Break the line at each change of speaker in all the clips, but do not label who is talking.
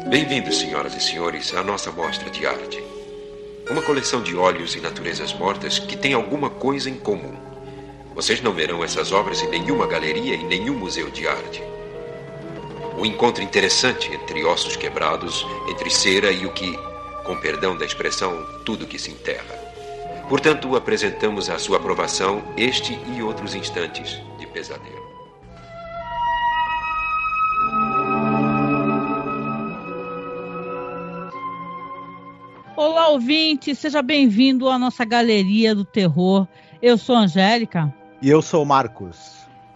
Bem-vindos, senhoras e senhores, à nossa mostra de arte. Uma coleção de óleos e naturezas mortas que tem alguma coisa em comum. Vocês não verão essas obras em nenhuma galeria e nenhum museu de arte. Um encontro interessante entre ossos quebrados, entre cera e o que, com perdão da expressão, tudo que se enterra. Portanto, apresentamos à sua aprovação este e outros instantes de pesadelo.
Olá, ouvinte, seja bem-vindo à nossa Galeria do Terror. Eu sou a Angélica.
E eu sou o Marcos.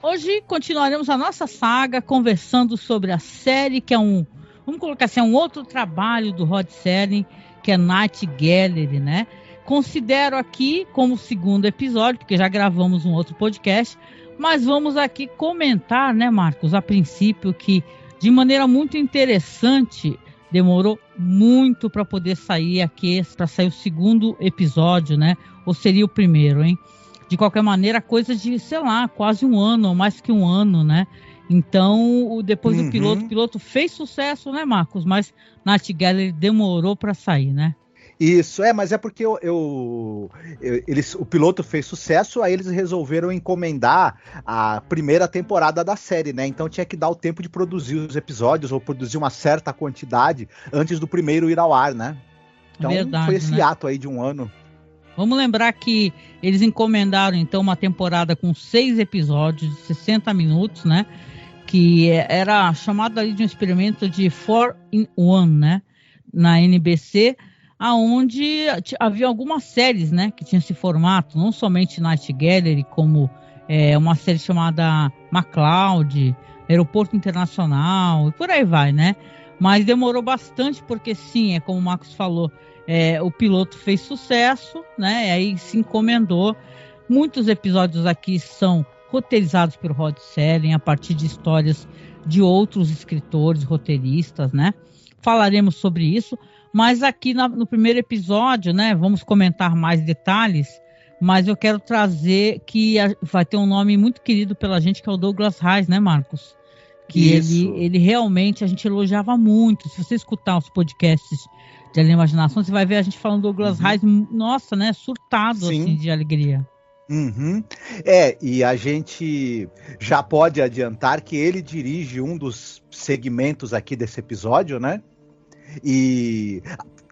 Hoje continuaremos a nossa saga conversando sobre a série que é vamos colocar assim, um outro trabalho do Rod Serling, que é Night Gallery, né? Considero aqui como segundo episódio, porque já gravamos um outro podcast, mas vamos aqui comentar, né, Marcos, a princípio que de maneira muito interessante demorou muito para poder sair aqui, para sair o segundo episódio, né? Ou seria o primeiro, hein? De qualquer maneira, coisa de, sei lá, quase um ano, ou mais que um ano, né? Então, depois do piloto, o piloto fez sucesso, né, Marcos? Mas Night Gallery demorou para sair, né?
Isso, mas é porque o piloto fez sucesso, aí eles resolveram encomendar a primeira temporada da série, né? Então tinha que dar o tempo de produzir os episódios, ou produzir uma certa quantidade antes do primeiro ir ao ar, né? Então
Verdade,
foi esse
né?
ato aí de um ano.
Vamos lembrar que eles encomendaram, então, uma temporada com 6 episódios de 60 minutos, né? Que era chamado ali de um experimento de 4-in-1, né? Na NBC, aonde havia algumas séries, né? Que tinham esse formato, não somente Night Gallery, como uma série chamada McCloud, Aeroporto Internacional, e por aí vai, né? Mas demorou bastante, porque sim, como o Marcos falou, o piloto fez sucesso, né? Aí se encomendou. Muitos episódios aqui são roteirizados pelo Rod Serling a partir de histórias de outros escritores, roteiristas, né? Falaremos sobre isso, mas aqui no primeiro episódio, né? Vamos comentar mais detalhes, mas eu quero trazer que vai ter um nome muito querido pela gente, que é o Douglas Heyes, né, Marcos? Que ele realmente, a gente elogiava muito. Se você escutar os podcasts de Além da Imaginação, você vai ver a gente falando do Douglas Heyes, nossa, né, surtado assim, de alegria.
E a gente já pode adiantar que ele dirige um dos segmentos aqui desse episódio, né? E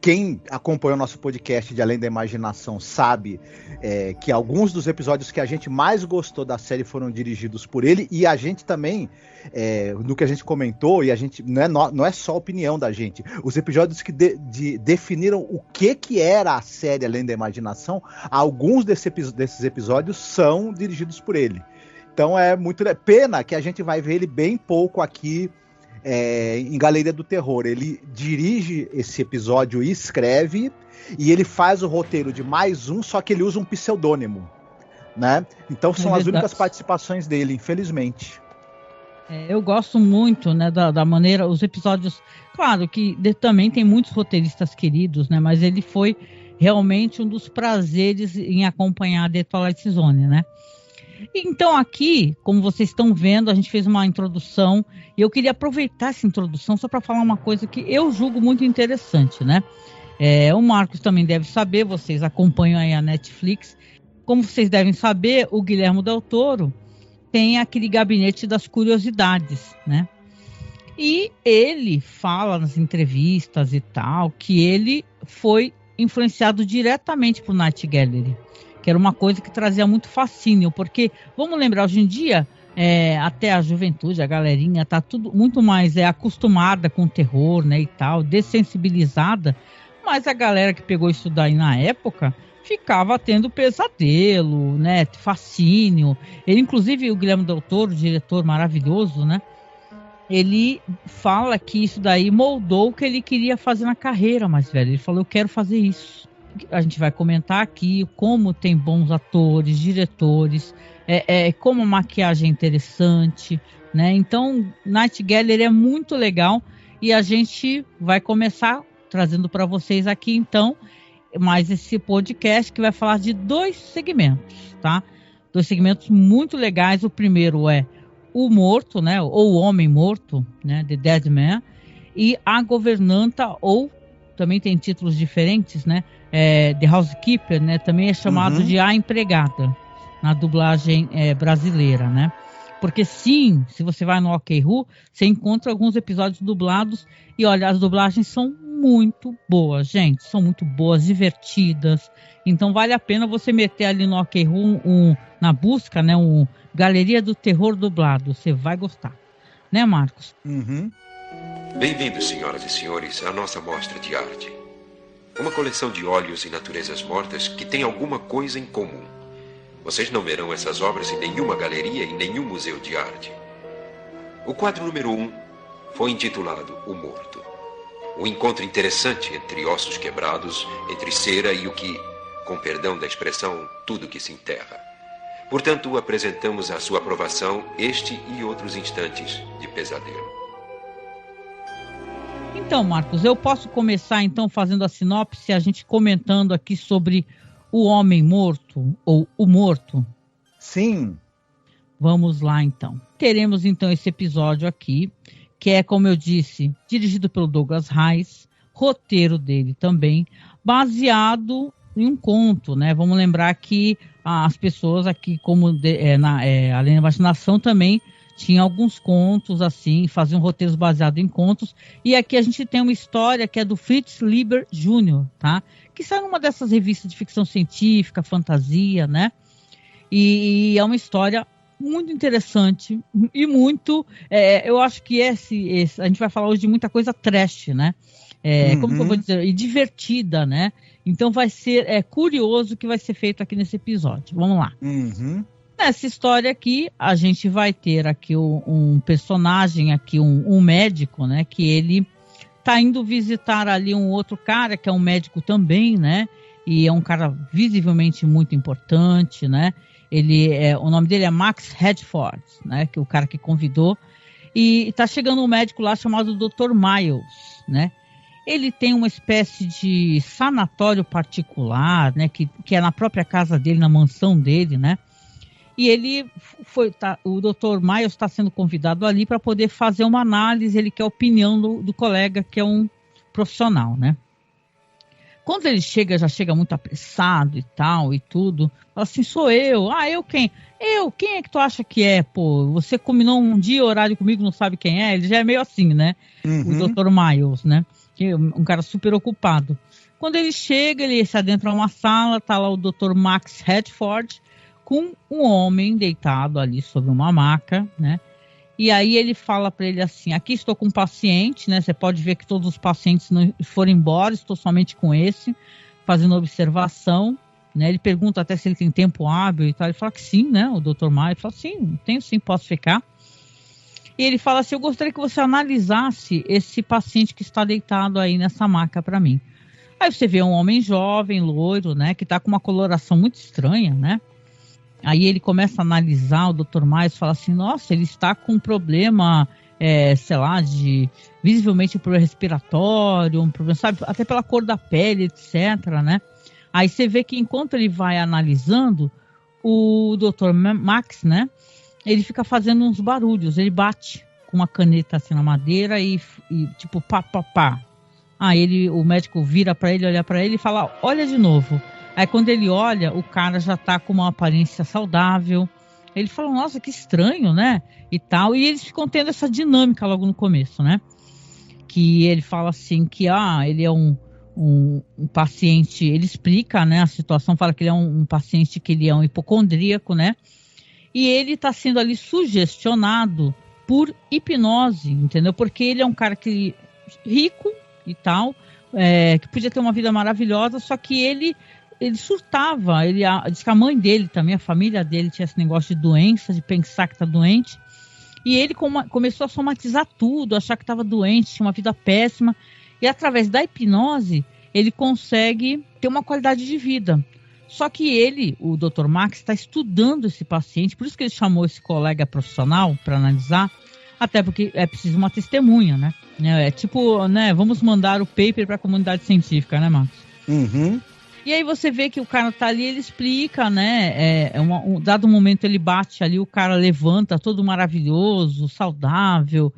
quem acompanhou nosso podcast de Além da Imaginação sabe que alguns dos episódios que a gente mais gostou da série foram dirigidos por ele, e a gente também, no que a gente comentou, e a gente não é só opinião da gente, os episódios que definiram o que era a série Além da Imaginação, alguns desses episódios são dirigidos por ele. Então é muito pena que a gente vai ver ele bem pouco aqui em Galeria do Terror. Ele dirige esse episódio e escreve, e ele faz o roteiro de mais um, só que ele usa um pseudônimo, né? Então são as únicas participações dele, infelizmente.
Eu gosto muito, né, da maneira, os episódios, claro que também tem muitos roteiristas queridos, né, mas ele foi realmente um dos prazeres em acompanhar a The Twilight Zone, né? Então aqui, como vocês estão vendo, a gente fez uma introdução e eu queria aproveitar essa introdução só para falar uma coisa que eu julgo muito interessante, né? O Marcos também deve saber, vocês acompanham aí a Netflix. Como vocês devem saber, o Guilherme Del Toro tem aquele gabinete das curiosidades, né? E ele fala nas entrevistas e tal que ele foi influenciado diretamente por Night Gallery, que era uma coisa que trazia muito fascínio, porque, vamos lembrar, hoje em dia, até a juventude, a galerinha, tá tudo muito mais acostumada com o terror, né, e tal, dessensibilizada, mas a galera que pegou isso daí na época ficava tendo pesadelo, né, fascínio. Ele, inclusive, o Guilherme Del Toro, diretor maravilhoso, né, ele fala que isso daí moldou o que ele queria fazer na carreira mais velha. Ele falou, eu quero fazer isso. A gente vai comentar aqui como tem bons atores, diretores, como a maquiagem é interessante, né? Então, Night Gallery é muito legal e a gente vai começar trazendo para vocês aqui, então, mais esse podcast que vai falar de 2 segmentos, tá? 2 segmentos muito legais. O primeiro é o morto, né? Ou o homem morto, né? The Dead Man. e A Governanta, ou também tem títulos diferentes, né? The Housekeeper, né? Também é chamado de A Empregada, na dublagem brasileira, né? Porque sim, se você vai no OkRu, você encontra alguns episódios dublados e olha, as dublagens são muito boas, gente, são muito boas, divertidas, então vale a pena você meter ali no OkRu na busca, né, Galeria do Terror Dublado, você vai gostar, né, Marcos?
Bem-vindos, senhoras e senhores, à nossa mostra de arte. Uma coleção de óleos e naturezas mortas que tem alguma coisa em comum. Vocês não verão essas obras em nenhuma galeria e nenhum museu de arte. O quadro número 1 foi intitulado O Morto. Um encontro interessante entre ossos quebrados, entre cera e o que, com perdão da expressão, tudo que se enterra. Portanto, apresentamos à sua aprovação este e outros instantes de pesadelo.
Então, Marcos, eu posso começar então fazendo a sinopse, a gente comentando aqui sobre O Homem Morto, ou O Morto?
Sim.
Vamos lá, então. Teremos, então, esse episódio aqui, que é, como eu disse, dirigido pelo Douglas Heyes, roteiro dele também, baseado em um conto, né? Vamos lembrar que as pessoas aqui, como além da imaginação, também tinha alguns contos, assim, faziam roteiros baseados em contos. E aqui a gente tem uma história que é do Fritz Leiber Jr., tá? Que sai numa dessas revistas de ficção científica, fantasia, né? E é uma história muito interessante e muito... eu acho que a gente vai falar hoje de muita coisa trash, né? Como que eu vou dizer? E divertida, né? Então vai ser curioso o que vai ser feito aqui nesse episódio. Vamos lá. Nessa história aqui, a gente vai ter aqui um personagem, aqui um médico, né? Que ele tá indo visitar ali um outro cara, que é um médico também, né? E é um cara visivelmente muito importante, né? O nome dele é Max Hedford, né? Que é o cara que convidou. E tá chegando um médico lá chamado Dr. Miles, né? Ele tem uma espécie de sanatório particular, né? Que é na própria casa dele, na mansão dele, né? E o Dr. Miles está sendo convidado ali para poder fazer uma análise, ele quer a opinião do colega, que é um profissional, né? Quando ele já chega muito apressado e tal, e tudo, fala assim, sou eu. Ah, eu quem? Eu? Quem é que tu acha que é, pô? Você combinou um dia, horário comigo, não sabe quem é? Ele já é meio assim, né? O Dr. Miles, né? Que é um cara super ocupado. Quando ele chega, ele se adentra uma sala, tá lá o Dr. Max Hedford, com um homem deitado ali sobre uma maca, né? E aí ele fala para ele assim, aqui estou com um paciente, né? Você pode ver que todos os pacientes não foram embora, estou somente com esse, fazendo observação, né? Ele pergunta até se ele tem tempo hábil e tal, ele fala que sim, né? O Dr. Maia fala, sim, tenho sim, posso ficar. E ele fala assim, eu gostaria que você analisasse esse paciente que está deitado aí nessa maca para mim. Aí você vê um homem jovem, loiro, né? Que está com uma coloração muito estranha, né? Aí ele começa a analisar, o Dr. Miles fala assim, nossa, ele está com um problema, sei lá, visivelmente um problema respiratório, um problema, sabe, até pela cor da pele, etc, né? Aí você vê que enquanto ele vai analisando, o Dr. Max, né, ele fica fazendo uns barulhos, ele bate com uma caneta assim na madeira e tipo, pá, pá, pá. Aí o médico vira para ele, olha para ele e fala, olha de novo. Aí quando ele olha, o cara já tá com uma aparência saudável. Ele fala, nossa, que estranho, né? E tal. E eles ficam tendo essa dinâmica logo no começo, né? Que ele fala assim que ele é um paciente, ele explica, né, a situação, fala que ele é um paciente que ele é um hipocondríaco, né? E ele tá sendo ali sugestionado por hipnose, entendeu? Porque ele é um cara rico e tal, que podia ter uma vida maravilhosa, só que ele surtava, diz que a mãe dele também, a família dele tinha esse negócio de doença, de pensar que está doente, e ele começou a somatizar tudo, achar que estava doente, tinha uma vida péssima, e através da hipnose, ele consegue ter uma qualidade de vida. Só que ele, o Dr. Max, está estudando esse paciente, por isso que ele chamou esse colega profissional para analisar, até porque é preciso uma testemunha, né? É tipo, né, vamos mandar o paper para a comunidade científica, né, Marcos? E aí você vê que o cara tá ali, ele explica, né? Dado momento ele bate ali, o cara levanta todo maravilhoso, saudável,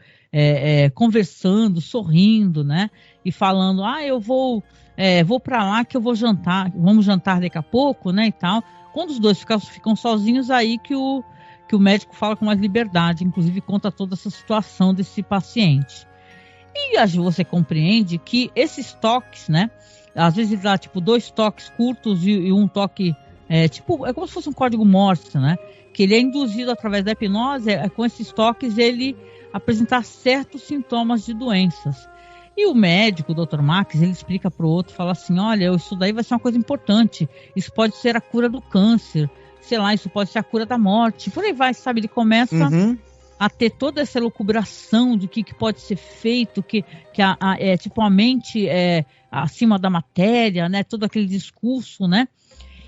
conversando, sorrindo, né? E falando, eu vou para lá que eu vou jantar, vamos jantar daqui a pouco, né? E tal. Quando os dois ficam sozinhos, aí que o médico fala com mais liberdade, inclusive conta toda essa situação desse paciente. E você compreende que esses toques, né? Às vezes ele dá tipo 2 toques curtos e um toque, é como se fosse um código Morse, né? Que ele é induzido através da hipnose, com esses toques ele apresentar certos sintomas de doenças. E o médico, o Dr. Max, ele explica para o outro, fala assim, olha, isso daí vai ser uma coisa importante, isso pode ser a cura do câncer, sei lá, isso pode ser a cura da morte, por aí vai, sabe? Ele começa a ter toda essa elucubração do que pode ser feito, que a mente é acima da matéria, né? Todo aquele discurso, né?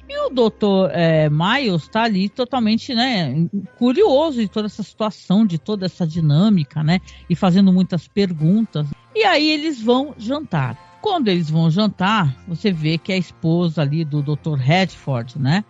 E o Dr. Miles está ali totalmente, né, curioso de toda essa situação, de toda essa dinâmica, né? E fazendo muitas perguntas. E aí eles vão jantar. Quando eles vão jantar, você vê que a esposa ali do Dr. Redford, né?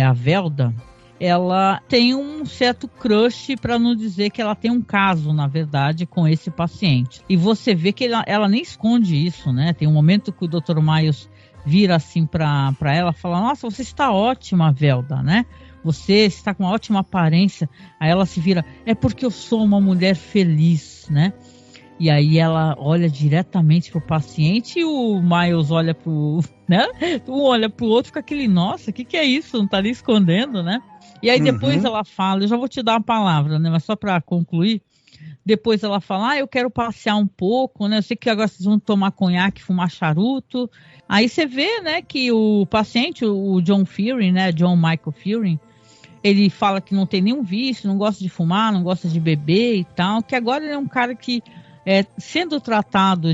A Velda, ela tem um certo crush, para não dizer que ela tem um caso, na verdade, com esse paciente. E você vê que ela nem esconde isso, né? Tem um momento que o Dr. Miles vira assim para ela, fala, nossa, você está ótima, Velda, né? Você está com uma ótima aparência. Aí ela se vira, é porque eu sou uma mulher feliz, né? E aí ela olha diretamente pro paciente e o Miles olha pro, né? Um olha pro outro com aquele, nossa, o que é isso? Não tá ali escondendo, né? E aí depois ela fala, eu já vou te dar uma palavra, né? Mas só para concluir, depois ela fala, eu quero passear um pouco, né? Eu sei que agora vocês vão tomar conhaque, fumar charuto. Aí você vê, né, que o paciente, o John Fearing, né? John Michael Fearing, ele fala que não tem nenhum vício, não gosta de fumar, não gosta de beber e tal, que agora ele é um cara que, sendo tratado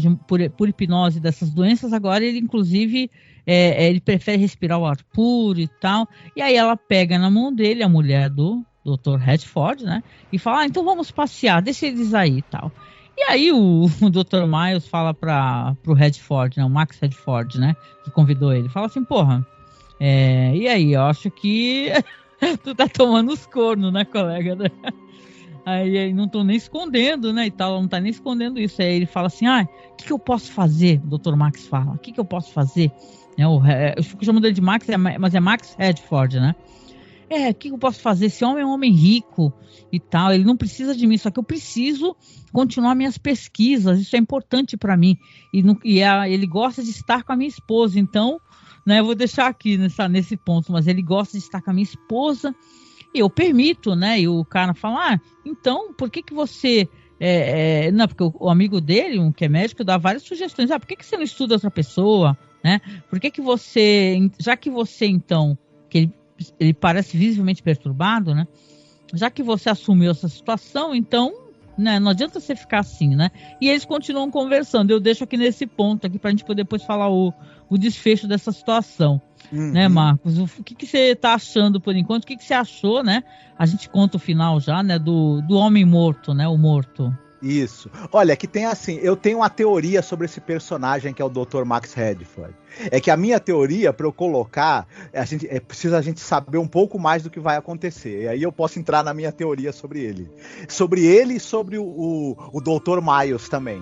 por hipnose dessas doenças, agora ele, inclusive, ele prefere respirar o ar puro e tal. E aí ela pega na mão dele, a mulher do Dr. Redford, né? E fala, então vamos passear, deixa eles aí e tal. E aí o Dr. Miles fala pro Redford, né? O Max Redford, né? Que convidou ele. Fala assim, porra, e aí, eu acho que tu tá tomando os cornos, né, colega? Né? Aí não tô nem escondendo, né, e tal, não tá nem escondendo isso. Aí ele fala assim, o que eu posso fazer? O Dr. Max fala, o que eu posso fazer? Eu fico chamando ele de Max, mas é Max Redford, né? O que eu posso fazer? Esse homem é um homem rico e tal, ele não precisa de mim, só que eu preciso continuar minhas pesquisas, isso é importante para mim. Ele gosta de estar com a minha esposa, então, né, eu vou deixar aqui nesse ponto, mas ele gosta de estar com a minha esposa, e eu permito, né? E o cara fala, então, por que você... não, porque o amigo dele, um que é médico, dá várias sugestões. Por que você não estuda outra pessoa, né? Por que você... Já que você, então, que ele parece visivelmente perturbado, né? Já que você assumiu essa situação, então, né, não adianta você ficar assim, né? E eles continuam conversando. Eu deixo aqui nesse ponto aqui pra gente poder depois falar o desfecho dessa situação. Né, Marcos? O que você tá achando por enquanto? O que você achou, né? A gente conta o final já, né? Do homem morto, né? O morto.
Isso. Olha, que tem assim, eu tenho uma teoria sobre esse personagem que é o Dr. Max Redford. É que a minha teoria, para eu colocar, precisa a gente saber um pouco mais do que vai acontecer. E aí eu posso entrar na minha teoria sobre ele. Sobre ele e sobre o Dr. Miles também.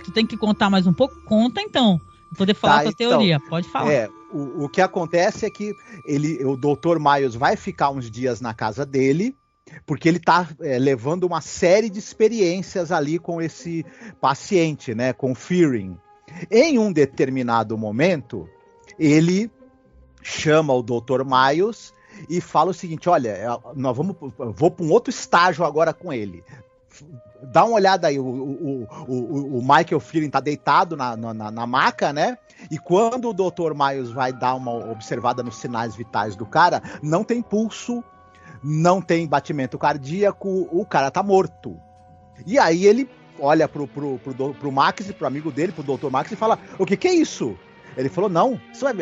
Tu tem que contar mais um pouco? Conta então. Poder falar a tua teoria, pode falar.
O que acontece é que o Dr. Miles vai ficar uns dias na casa dele, porque ele está levando uma série de experiências ali com esse paciente, né, com Fearing. Em um determinado momento, ele chama o Dr. Miles e fala o seguinte, olha, vou para um outro estágio agora com ele. Dá uma olhada aí, o Michael Fearing tá deitado na maca, né? E quando o Dr. Miles vai dar uma observada nos sinais vitais do cara, não tem pulso, não tem batimento cardíaco, o cara tá morto. E aí ele olha pro Max, pro amigo dele, pro Dr. Max, e fala, o que é isso? Ele falou, não,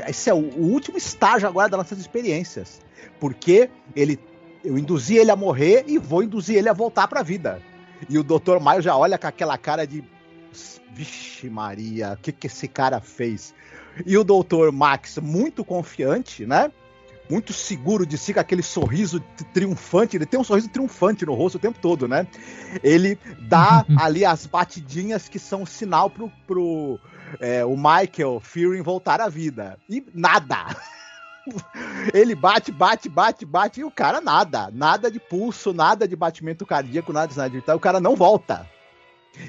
esse é o último estágio agora das nossas experiências. Porque eu induzi ele a morrer e vou induzir ele a voltar pra vida. E o Dr. Miles já olha com aquela cara de... Vixe Maria, o que esse cara fez? E o Dr. Max, muito confiante, né? muito seguro de si, com aquele sorriso triunfante. Ele tem um sorriso triunfante no rosto o tempo todo, né? Ele dá ali as batidinhas que são sinal pro o Michael Fearing voltar à vida. E nada. Ele bate, e o cara nada de pulso, nada de batimento cardíaco, nada de tal, o cara não volta.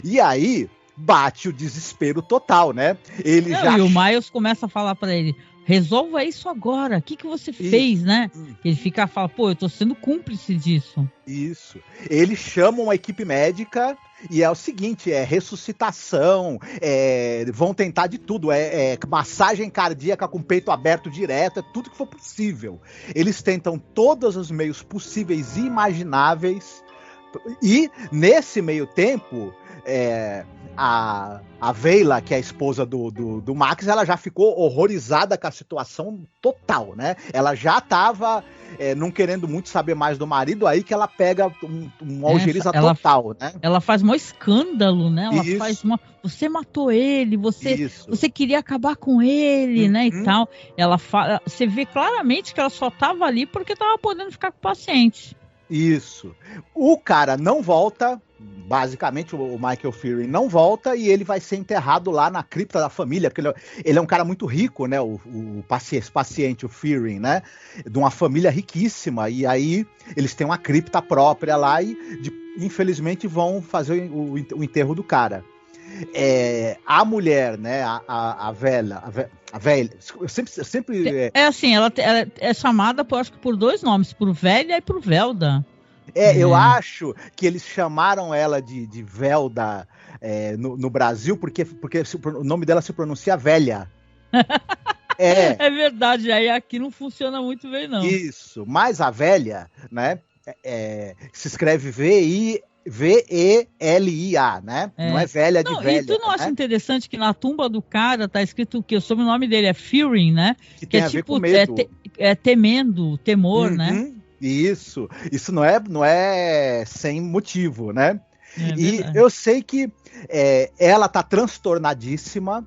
E aí bate o desespero total, né? Ele
E o Miles começa a falar pra ele: resolva isso agora, o que você fez, né? Ele fala, pô, eu tô sendo cúmplice disso.
Isso. Eles chamam uma equipe médica e é o seguinte, é ressuscitação, vão tentar de tudo, massagem cardíaca com peito aberto direto, é tudo que for possível. Eles tentam todos os meios possíveis e imagináveis, e nesse meio tempo, a Veila, que é a esposa do Max, ela já ficou horrorizada com a situação total, né? Ela já tava não querendo muito saber mais do marido, aí que ela pega uma algeriza total, né?
Ela faz um escândalo, né? Ela faz você matou ele, você queria acabar com ele, né? E tal. Você vê claramente que ela só tava ali porque tava podendo ficar com o paciente.
Isso. O cara não volta, basicamente o Michael Fearing não volta, e ele vai ser enterrado lá na cripta da família, porque ele é um cara muito rico, né, o paciente, o Fearing, né, de uma família riquíssima, e aí eles têm uma cripta própria lá e infelizmente vão fazer o enterro do cara. A mulher, né, a velha, eu sempre
assim, ela é chamada, acho que por dois nomes, por Velha e por Velda.
Eu acho que eles chamaram ela de Velda no Brasil, porque o nome dela se pronuncia Velha.
É verdade, aí aqui não funciona muito bem, não.
Isso, mas a Velha, né, se escreve Velia, né? Não é velha de velha.
E tu não acha interessante que na tumba do cara tá escrito que o sobrenome dele é Fearing, né?
Que tem a ver com medo.
Temendo, temor, né?
Isso não é sem motivo, né? E eu sei que ela tá transtornadíssima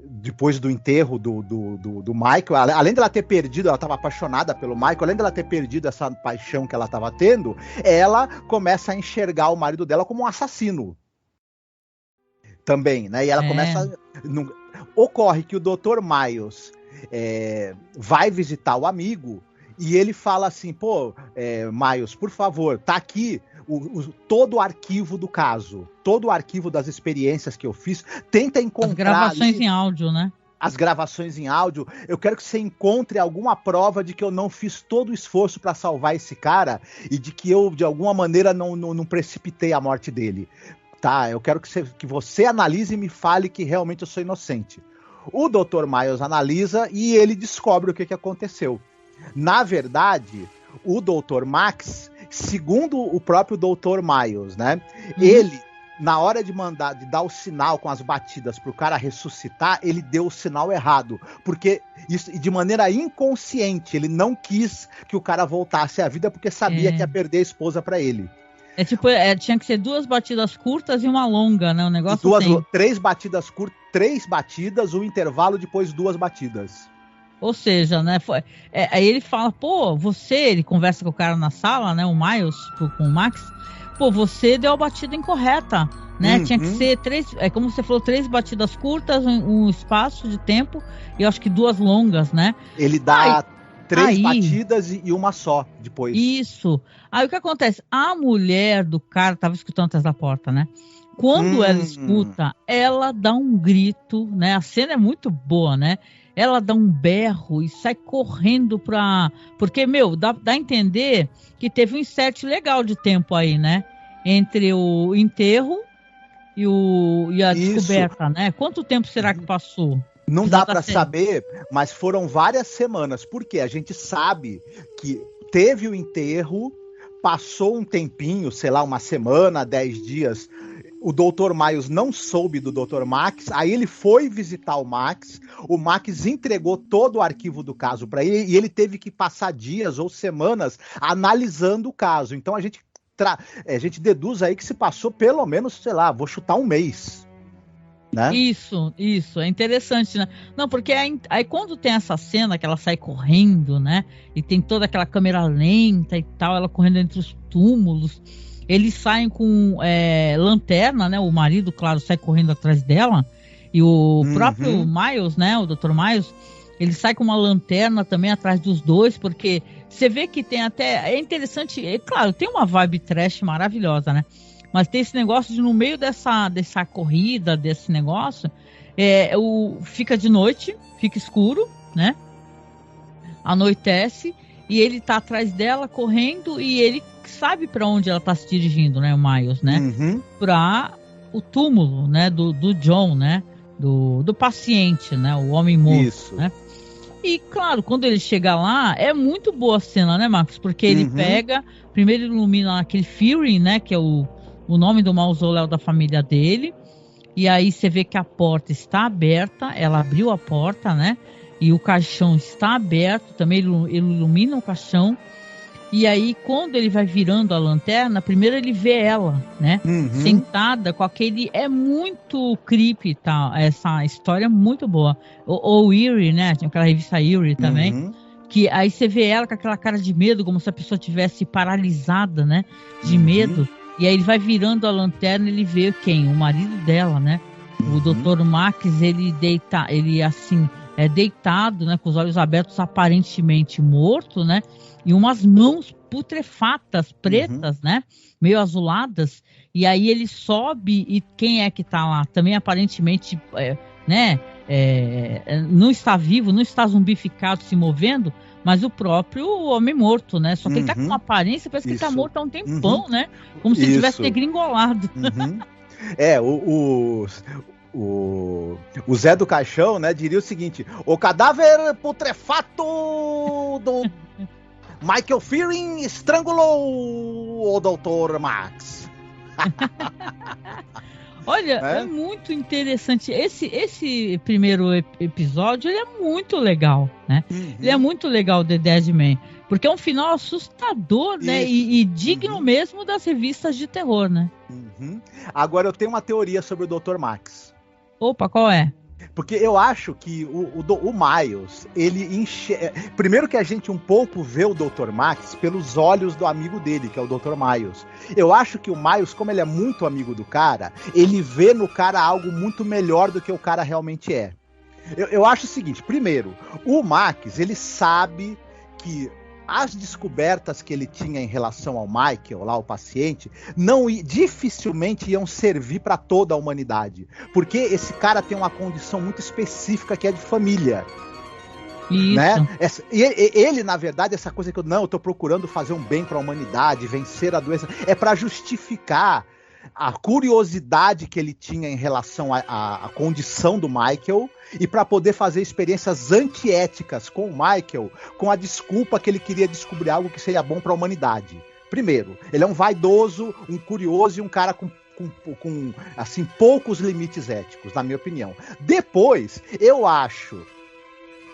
depois do enterro do Michael. Além dela ter perdido, ela estava apaixonada pelo Michael, além dela ter perdido essa paixão que ela estava tendo, ela começa a enxergar o marido dela como um assassino também, né? E ela começa... Ocorre que o Dr. Miles vai visitar o amigo e ele fala assim, pô, Miles, por favor, tá aqui todo o arquivo do caso, todo o arquivo das experiências que eu fiz, tenta encontrar... As
gravações em áudio, né?
As gravações em áudio, eu quero que você encontre alguma prova de que eu não fiz todo o esforço para salvar esse cara e de que eu, de alguma maneira, não precipitei a morte dele. Tá, eu quero que você analise e me fale que realmente eu sou inocente. O Dr. Miles analisa e ele descobre o que aconteceu. Na verdade, o Dr. Max, segundo o próprio Dr. Miles, né? Ele, na hora de dar o sinal com as batidas pro cara ressuscitar, ele deu o sinal errado. Porque, isso, de maneira inconsciente, ele não quis que o cara voltasse à vida porque sabia que ia perder a esposa pra ele.
Tinha que ser 2 batidas curtas e uma longa, né? O negócio assim.
3 batidas curtas, 3 batidas, um intervalo, depois 2 batidas.
Ou seja, né? Aí ele fala, pô, ele conversa com o cara na sala, né? O Miles, com o Max, pô, você deu a batida incorreta, né? Tinha que ser 3, como você falou, 3 batidas curtas, um espaço de tempo, e eu acho que 2 longas, né?
Ele dá 3 batidas e uma só depois.
Isso. Aí o que acontece? A mulher do cara tava escutando atrás da porta, né? Quando ela escuta, ela dá um grito, né? A cena é muito boa, né? Ela dá um berro e sai correndo porque, dá a entender que teve um insert legal de tempo aí, né? Entre o enterro e a descoberta, né? Quanto tempo será que passou?
Não dá para saber, mas foram várias semanas. Porque a gente sabe que teve o enterro, passou um tempinho, sei lá, uma semana, 10 dias... O Dr. Miles não soube do Dr. Max, aí ele foi visitar o Max entregou todo o arquivo do caso para ele e ele teve que passar dias ou semanas analisando o caso. Então a gente deduz aí que se passou pelo menos, sei lá, vou chutar um mês. Né?
Isso, é interessante, né? Não, porque aí quando tem essa cena que ela sai correndo, né? E tem toda aquela câmera lenta e tal, ela correndo entre os túmulos, eles saem com lanterna, né? O marido, claro, sai correndo atrás dela, e o próprio Miles, né? O Dr. Miles, ele sai com uma lanterna também atrás dos dois, porque você vê que tem até... É interessante, claro, tem uma vibe trash maravilhosa, né? Mas tem esse negócio de, no meio dessa corrida, desse negócio, fica de noite, fica escuro, né? Anoitece, e ele tá atrás dela, correndo, e ele sabe para onde ela tá se dirigindo, né? O Miles, né? Para o túmulo, né? Do John, né? Do paciente, né? O homem morto. Isso. Né? E, claro, quando ele chega lá, é muito boa a cena, né, Marcos? Porque ele pega, primeiro ilumina aquele Fury, né? Que é o nome do mausoléu da família dele, e aí você vê que a porta está aberta, ela abriu a porta, né, e o caixão está aberto, também ele ilumina o caixão, e aí quando ele vai virando a lanterna, primeiro ele vê ela, né, sentada com aquele, é muito creepy, tá, essa história é muito boa, ou Eerie, né, tinha aquela revista Eerie também, que aí você vê ela com aquela cara de medo, como se a pessoa tivesse paralisada, né, de medo. E aí ele vai virando a lanterna, ele vê quem? O marido dela, né? O Dr. Max, ele assim, deitado, né? Com os olhos abertos, aparentemente morto, né? E umas mãos putrefatas, pretas, né? Meio azuladas. E aí ele sobe, e quem é que tá lá? Também aparentemente, né? Não está vivo, não está zumbificado, se movendo, mas o próprio homem morto, né? Só que ele tá com uma aparência, parece que ele tá morto há um tempão, né? Como se ele tivesse degringolado.
O Zé do Caixão, né, diria o seguinte: o cadáver putrefato do Michael Fearing estrangulou o Dr. Max.
Olha, é muito interessante. Esse primeiro episódio, ele é muito legal, né? Ele é muito legal, The Dead Man, porque é um final assustador, né? E digno mesmo das revistas de terror, né?
Agora eu tenho uma teoria sobre o Dr. Max.
Opa, qual é?
Porque eu acho que o Miles, ele enxerga... Primeiro que a gente um pouco vê o Dr. Max pelos olhos do amigo dele, que é o Dr. Miles. Eu acho que o Miles, como ele é muito amigo do cara, ele vê no cara algo muito melhor do que o cara realmente é. Eu acho o seguinte: primeiro, o Max, ele sabe que as descobertas que ele tinha em relação ao Michael, lá o paciente, dificilmente iam servir para toda a humanidade. Porque esse cara tem uma condição muito específica que é de família.
Isso.
Né? Ele, na verdade, essa coisa que eu tô procurando fazer um bem para a humanidade, vencer a doença, é para justificar a curiosidade que ele tinha em relação à condição do Michael e para poder fazer experiências antiéticas com o Michael, com a desculpa que ele queria descobrir algo que seria bom para a humanidade. Primeiro, ele é um vaidoso, um curioso e um cara com assim, poucos limites éticos, na minha opinião. Depois, eu acho,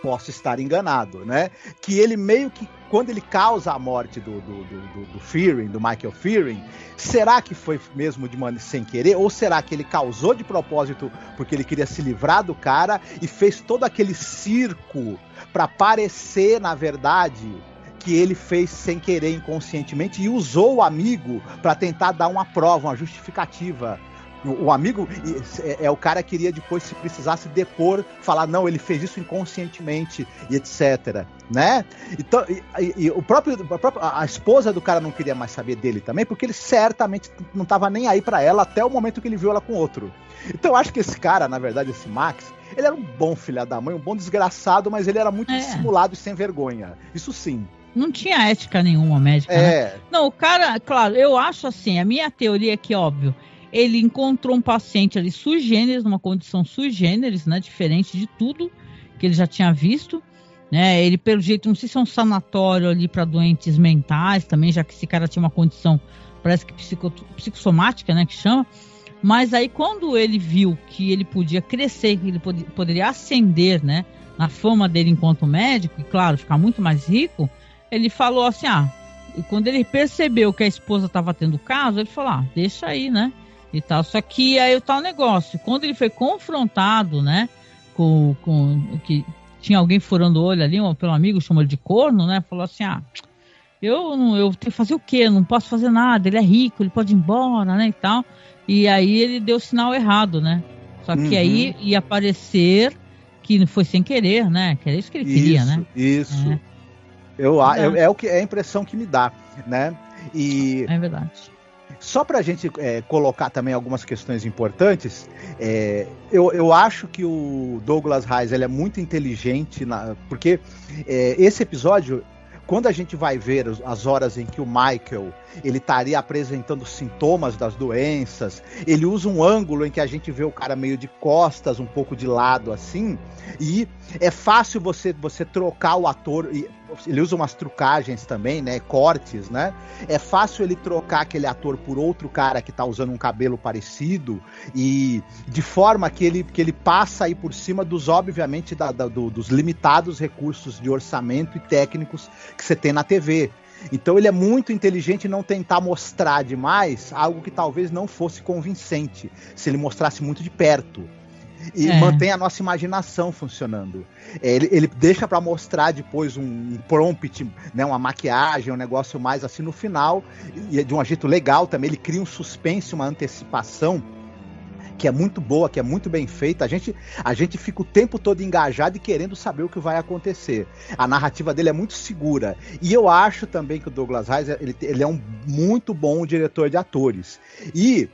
posso estar enganado, né, que ele meio que, quando ele causa a morte do Fearing, do Michael Fearing, será que foi mesmo sem querer? Ou será que ele causou de propósito porque ele queria se livrar do cara e fez todo aquele circo para parecer, na verdade, que ele fez sem querer, inconscientemente, e usou o amigo para tentar dar uma prova, uma justificativa? O amigo é o cara que queria depois, se precisasse depor, falar, não, ele fez isso inconscientemente e etc, né? Então, a esposa do cara não queria mais saber dele também, porque ele certamente não estava nem aí para ela até o momento que ele viu ela com outro. Então eu acho que esse cara, na verdade, esse Max, ele era um bom filho da mãe, um bom desgraçado, mas ele era muito dissimulado e sem vergonha. Isso sim.
Não tinha ética nenhuma médica, né? Não, o cara, claro, eu acho assim, a minha teoria é que, óbvio, ele encontrou um paciente ali sui generis, numa condição sui generis, né, diferente de tudo que ele já tinha visto, né, ele pelo jeito, não sei se é um sanatório ali para doentes mentais também, já que esse cara tinha uma condição, parece que psicossomática, né, que chama, mas aí quando ele viu que ele podia crescer, que ele poderia ascender, né, na fama dele enquanto médico, e claro, ficar muito mais rico, ele falou assim, e quando ele percebeu que a esposa estava tendo caso, ele falou, deixa aí, né, e tal. Só que aí o tal negócio, quando ele foi confrontado, né, com que tinha alguém furando o olho ali, pelo amigo, chamou ele de corno, né, falou assim, eu tenho que fazer o quê? Não posso fazer nada, ele é rico, ele pode ir embora, né, e tal. E aí ele deu o sinal errado, né? Só que aí ia aparecer que não foi sem querer, né? Que era isso que ele queria, né?
Isso. É a impressão que me dá, né? E
é verdade.
Só para a gente colocar também algumas questões importantes, eu acho que o Douglas Reis ele é muito inteligente, porque esse episódio, quando a gente vai ver as horas em que o Michael ele estaria apresentando sintomas das doenças, ele usa um ângulo em que a gente vê o cara meio de costas, um pouco de lado assim, e é fácil você trocar o ator, ele usa umas trucagens também, né, cortes, né, é fácil ele trocar aquele ator por outro cara que tá usando um cabelo parecido, e de forma que ele passa aí por cima obviamente, dos limitados recursos de orçamento e técnicos que você tem na TV. Então ele é muito inteligente em não tentar mostrar demais algo que talvez não fosse convincente, se ele mostrasse muito de perto. E mantém a nossa imaginação funcionando. Ele deixa para mostrar depois um prompt, né, uma maquiagem, um negócio mais assim no final, e de um jeito legal também. Ele cria um suspense, uma antecipação que é muito boa, que é muito bem feita. A gente fica o tempo todo engajado e querendo saber o que vai acontecer. A narrativa dele é muito segura. E eu acho também que o Douglas Reis ele é um muito bom diretor de atores. E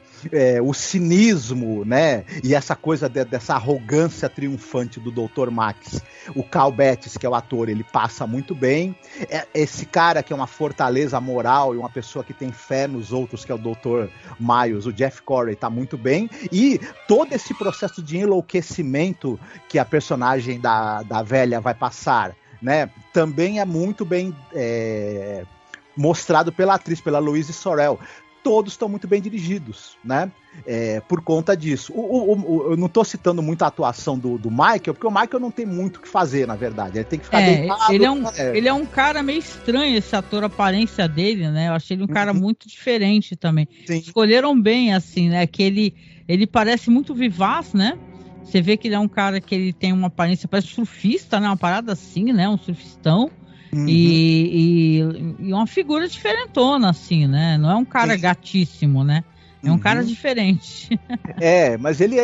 o cinismo, né, e essa coisa dessa arrogância triunfante do Dr. Max, o Cal Bettis, que é o ator, ele passa muito bem. Esse cara que é uma fortaleza moral e uma pessoa que tem fé nos outros, que é o Dr. Miles, o Jeff Corey, tá muito bem. E todo esse processo de enlouquecimento que a personagem da velha vai passar, né, também é muito bem mostrado pela atriz, pela Louise Sorel. Todos estão muito bem dirigidos, né? Por conta disso. Eu não estou citando muito a atuação do Michael, porque o Michael não tem muito o que fazer, na verdade. Ele tem que ficar deitado.
Ele é um cara meio estranho, esse ator, a aparência dele, né? Eu achei ele um cara muito diferente também. Sim. Escolheram bem, assim, né? Que ele parece muito vivaz, né? Você vê que ele é um cara que ele tem uma aparência, parece surfista, né? Uma parada assim, né? Um surfistão. E uma figura diferentona, assim, né? Não é um cara gatíssimo, né? É um cara diferente.
Mas ele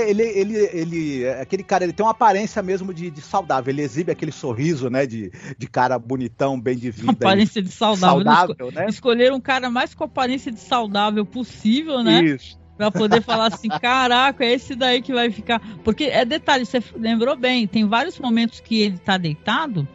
aquele cara, ele tem uma aparência mesmo de saudável. Ele exibe aquele sorriso, né? De cara bonitão, bem de vida.
Aparência de saudável, né? Escolheram um cara mais com aparência de saudável possível, né? Isso. Pra poder falar assim, caraca, é esse daí que vai ficar... Porque, detalhe, você lembrou bem, tem vários momentos que ele tá deitado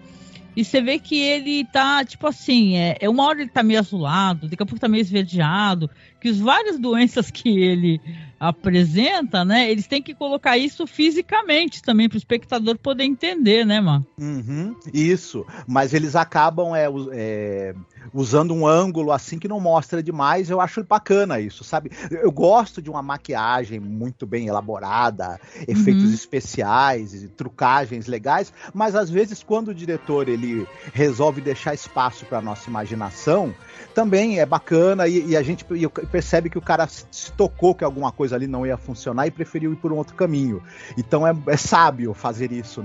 e você vê que ele tá, tipo assim, uma hora ele tá meio azulado, daqui a pouco tá meio esverdeado, que as várias doenças que ele apresenta, né, eles têm que colocar isso fisicamente também pro espectador poder entender, né, mano?
Isso, mas eles acabam usando um ângulo assim que não mostra demais. Eu acho bacana isso, sabe? Eu gosto de uma maquiagem muito bem elaborada, efeitos especiais, trucagens legais, mas às vezes quando o diretor ele resolve deixar espaço para nossa imaginação, também é bacana e a gente percebe que o cara se tocou que alguma coisa ali não ia funcionar e preferiu ir por um outro caminho. Então é sábio fazer isso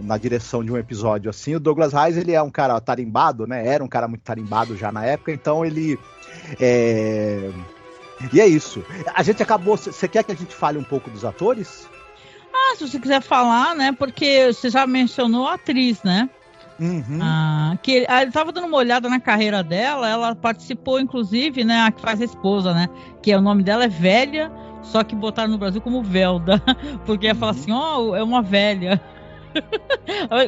na direção de um episódio assim. O Douglas Reis, ele é um cara tarimbado, né? Era um cara muito tarimbado já na época, então ele... E é isso. A gente acabou... Você quer que a gente fale um pouco dos atores?
Se você quiser falar, né? Porque você já mencionou a atriz, né? Ele tava dando uma olhada na carreira dela. Ela participou, inclusive, né? A que faz a esposa, né? Que o nome dela é Velha, só que botaram no Brasil como Velda, porque ia falar assim, é uma velha.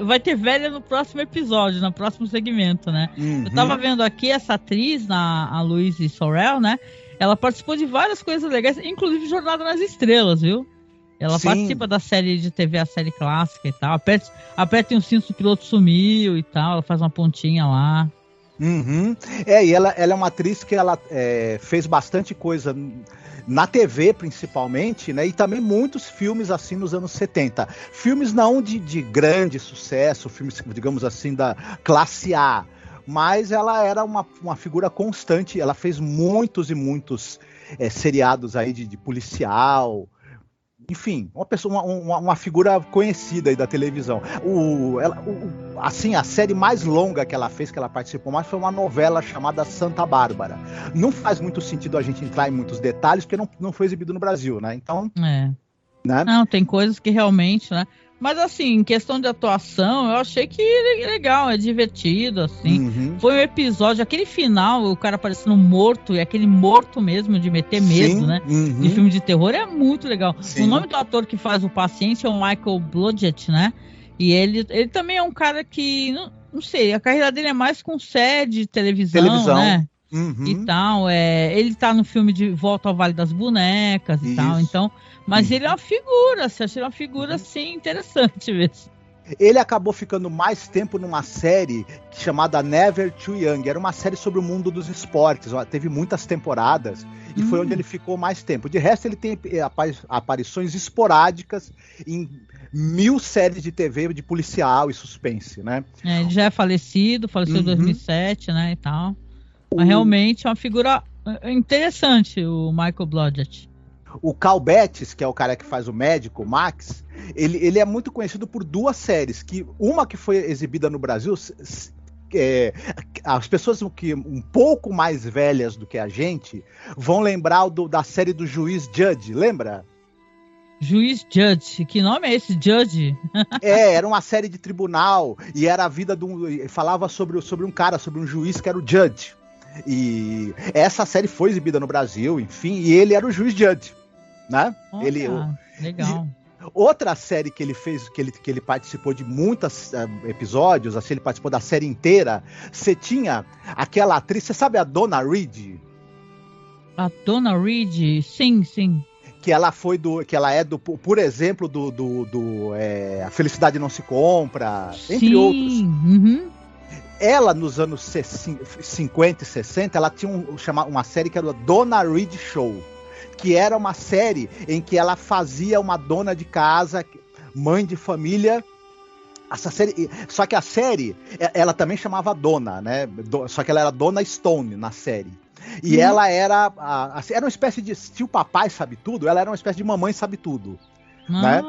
Vai ter velha no próximo episódio, no próximo segmento, né? Eu tava vendo aqui essa atriz, a Louise Sorel, né? Ela participou de várias coisas legais, inclusive Jornada nas Estrelas, viu? Ela participa da série de TV, a série clássica e tal. Aperta um cinto, o piloto sumiu e tal. Ela faz uma pontinha lá.
E ela é uma atriz que ela fez bastante coisa na TV, principalmente, né? E também muitos filmes assim nos anos 70. Filmes não de grande sucesso, filmes, digamos assim, da classe A. mas ela era uma figura constante. Ela fez muitos e muitos seriados aí de policial. Enfim, uma figura conhecida aí da televisão. Assim, a série mais longa que ela fez, que ela participou mais, foi uma novela chamada Santa Bárbara. Não faz muito sentido a gente entrar em muitos detalhes, porque não foi exibido no Brasil, né? Então... Né?
Não, tem coisas que realmente, né? Mas assim, em questão de atuação, eu achei que é legal, é divertido, assim. Foi um episódio, aquele final, o cara parecendo morto, e aquele morto mesmo, de meter medo, né? De filme de terror, é muito legal. Sim. O nome do ator que faz o paciente é o Michael Blodgett, né? E ele também é um cara que, não sei, a carreira dele é mais com série de televisão, né? E tal, ele tá no filme de Volta ao Vale das Bonecas e tal, então, mas ele é uma figura, você acha ele uma figura, assim, interessante mesmo.
Ele acabou ficando mais tempo numa série chamada Never Too Young, era uma série sobre o mundo dos esportes, teve muitas temporadas, e foi onde ele ficou mais tempo. De resto, ele tem aparições esporádicas em 1000 séries de TV de policial e suspense, né?
Ele já é faleceu em 2007, né, e tal. Mas realmente é uma figura interessante, o Michael Blodgett.
O Cal Betts, que é o cara que faz o médico, o Max, ele é muito conhecido por 2 séries, uma que foi exibida no Brasil, as pessoas que um pouco mais velhas do que a gente vão lembrar da série do Juiz Judge, lembra?
Juiz Judge, que nome é esse, Judge?
Era uma série de tribunal, e era a vida falava sobre um cara, sobre um juiz que era o Judge. E essa série foi exibida no Brasil, enfim, e ele era o Juiz Judge, né?
Legal.
Outra série que ele fez, que ele participou de muitos episódios, assim, ele participou da série inteira. Você tinha aquela atriz, você sabe a Donna Reed?
A Donna Reed, sim.
Que ela é por exemplo, A Felicidade Não Se Compra, entre outros. Ela, nos anos 50 e 60, ela tinha uma série que era a Donna Reed Show, que era uma série em que ela fazia uma dona de casa, mãe de família. Essa série, só que a série, ela também chamava Dona, né? Só que ela era Dona Stone na série. E ela era uma espécie de... Se o papai sabe tudo, ela era uma espécie de mamãe sabe tudo. Né?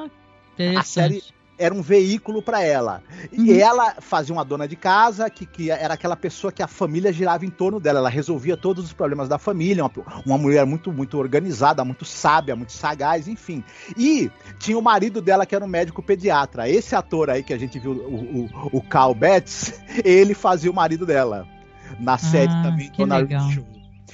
A série era um veículo para ela. E ela fazia uma dona de casa que era aquela pessoa que a família girava em torno dela. Ela resolvia todos os problemas da família. Uma mulher muito, muito organizada, muito sábia, muito sagaz, enfim. E tinha o marido dela que era um médico pediatra. Esse ator aí que a gente viu, o Cal Betts, ele fazia o marido dela. Na série também, Dona Reed.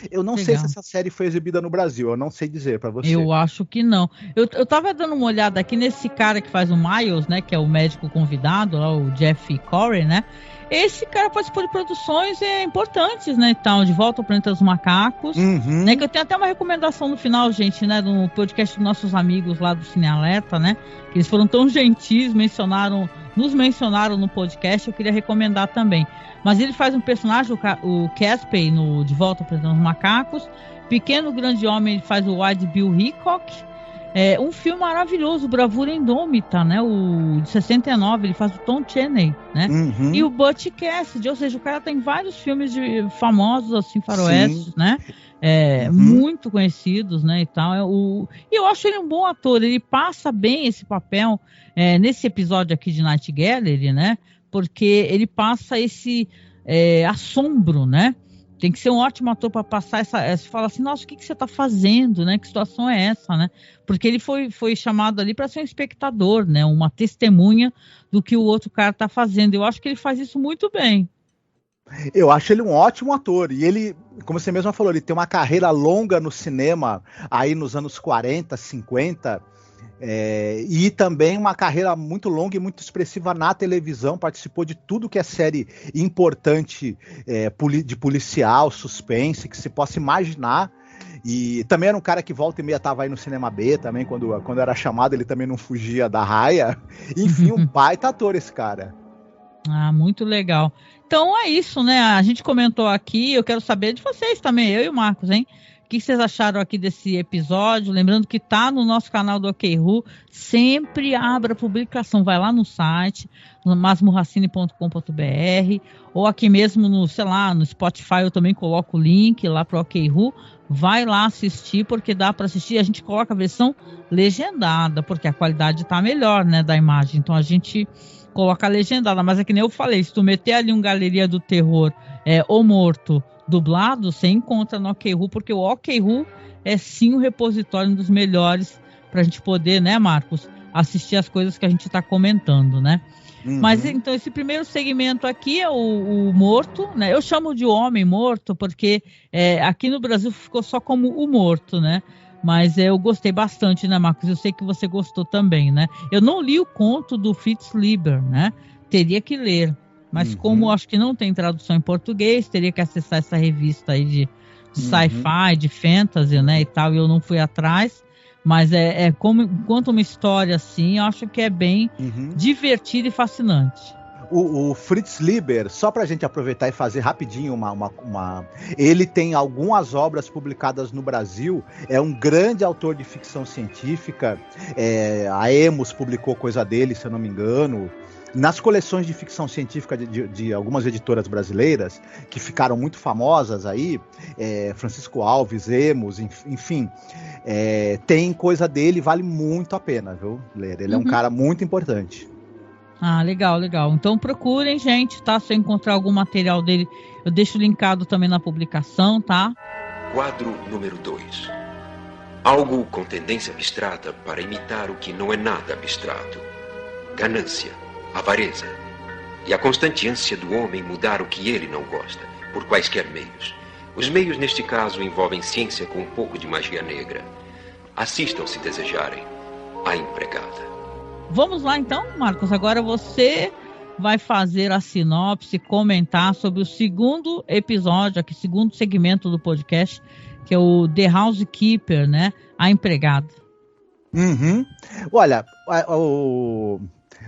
Eu não sei se essa série foi exibida no Brasil, eu não sei dizer pra você.
Eu acho que não. Eu tava dando uma olhada aqui nesse cara que faz o Miles, né, que é o médico convidado, lá, o Jeff Corey, né? Esse cara participou de produções importantes, né, então, De Volta ao Planeta dos Macacos, né, que eu tenho até uma recomendação no final, gente, né, no podcast dos nossos amigos lá do Cine Alerta, né, que eles foram tão gentis, nos mencionaram no podcast, eu queria recomendar também. Mas ele faz um personagem, o Caspey, no De Volta ao Planeta dos Macacos. Pequeno Grande Homem, ele faz o Wild Bill Hickok. Um filme maravilhoso, Bravura Indômita, né? O de 69, ele faz o Tom Cheney, né? E o Butch Cassidy, ou seja, o cara tem vários filmes famosos, assim, faroestes, né? Muito conhecidos, né, e tal. E eu acho ele um bom ator, ele passa bem esse papel nesse episódio aqui de Night Gallery, né? Porque ele passa esse assombro, né? Tem que ser um ótimo ator para passar você fala assim, nossa, o que você está fazendo, né? Que situação é essa, né? Porque ele foi chamado ali para ser um espectador, né? Uma testemunha do que o outro cara está fazendo. Eu acho que ele faz isso muito bem.
Eu acho ele um ótimo ator. E ele, como você mesmo falou, ele tem uma carreira longa no cinema, aí nos anos 40, 50... e também uma carreira muito longa e muito expressiva na televisão, participou de tudo que é série importante de policial, suspense, que se possa imaginar. E também era um cara que volta e meia estava aí no Cinema B também, quando era chamado ele também não fugia da raia. Enfim, um baita ator esse cara.
Muito legal. Então é isso, né? A gente comentou aqui, eu quero saber de vocês também, eu e o Marcos, hein? que vocês acharam aqui desse episódio. Lembrando que tá no nosso canal do OK-Ru, sempre abre a publicação, vai lá no site, no masmorracine.com.br, ou aqui mesmo no Spotify eu também coloco o link lá pro OK-Ru, vai lá assistir, porque dá para assistir, a gente coloca a versão legendada, porque a qualidade tá melhor, né, da imagem, então a gente coloca a legendada, mas é que nem eu falei, se tu meter ali um Galeria do Terror, O Morto, dublado, você encontra no OK-Ru, porque o OK-Ru é sim um repositório, um dos melhores para a gente poder, né, Marcos, assistir as coisas que a gente está comentando, né? Uhum. Mas então esse primeiro segmento aqui é o morto, né? Eu chamo de homem morto porque aqui no Brasil ficou só como o morto, né? Mas eu gostei bastante, né, Marcos? Eu sei que você gostou também, né? Eu não li o conto do Fritz Leiber, né? Teria que ler. Mas como acho que não tem tradução em português, teria que acessar essa revista aí de sci-fi, de fantasy, né, e tal, e eu não fui atrás. Mas conta uma história assim, eu acho que é bem divertido e fascinante.
O Fritz Leiber, só pra gente aproveitar e fazer rapidinho ele tem algumas obras publicadas no Brasil, é um grande autor de ficção científica, a Emos publicou coisa dele, se eu não me engano. Nas coleções de ficção científica de algumas editoras brasileiras, que ficaram muito famosas aí, Francisco Alves, Emos, enfim, tem coisa dele, vale muito a pena, viu, ler. Ele é um cara muito importante.
Ah, legal. Então procurem, gente, tá? Se eu encontrar algum material dele, eu deixo linkado também na publicação, tá?
Quadro número 2. Algo com tendência abstrata para imitar o que não é nada abstrato. Ganância, avareza e a constante ânsia do homem mudar o que ele não gosta, por quaisquer meios. Os meios, neste caso, envolvem ciência com um pouco de magia negra. Assistam se desejarem. A Empregada.
Vamos lá então, Marcos. Agora você vai fazer a sinopse, comentar sobre o segundo episódio, aqui, segundo segmento do podcast, que é o The Housekeeper, né? A Empregada.
Olha,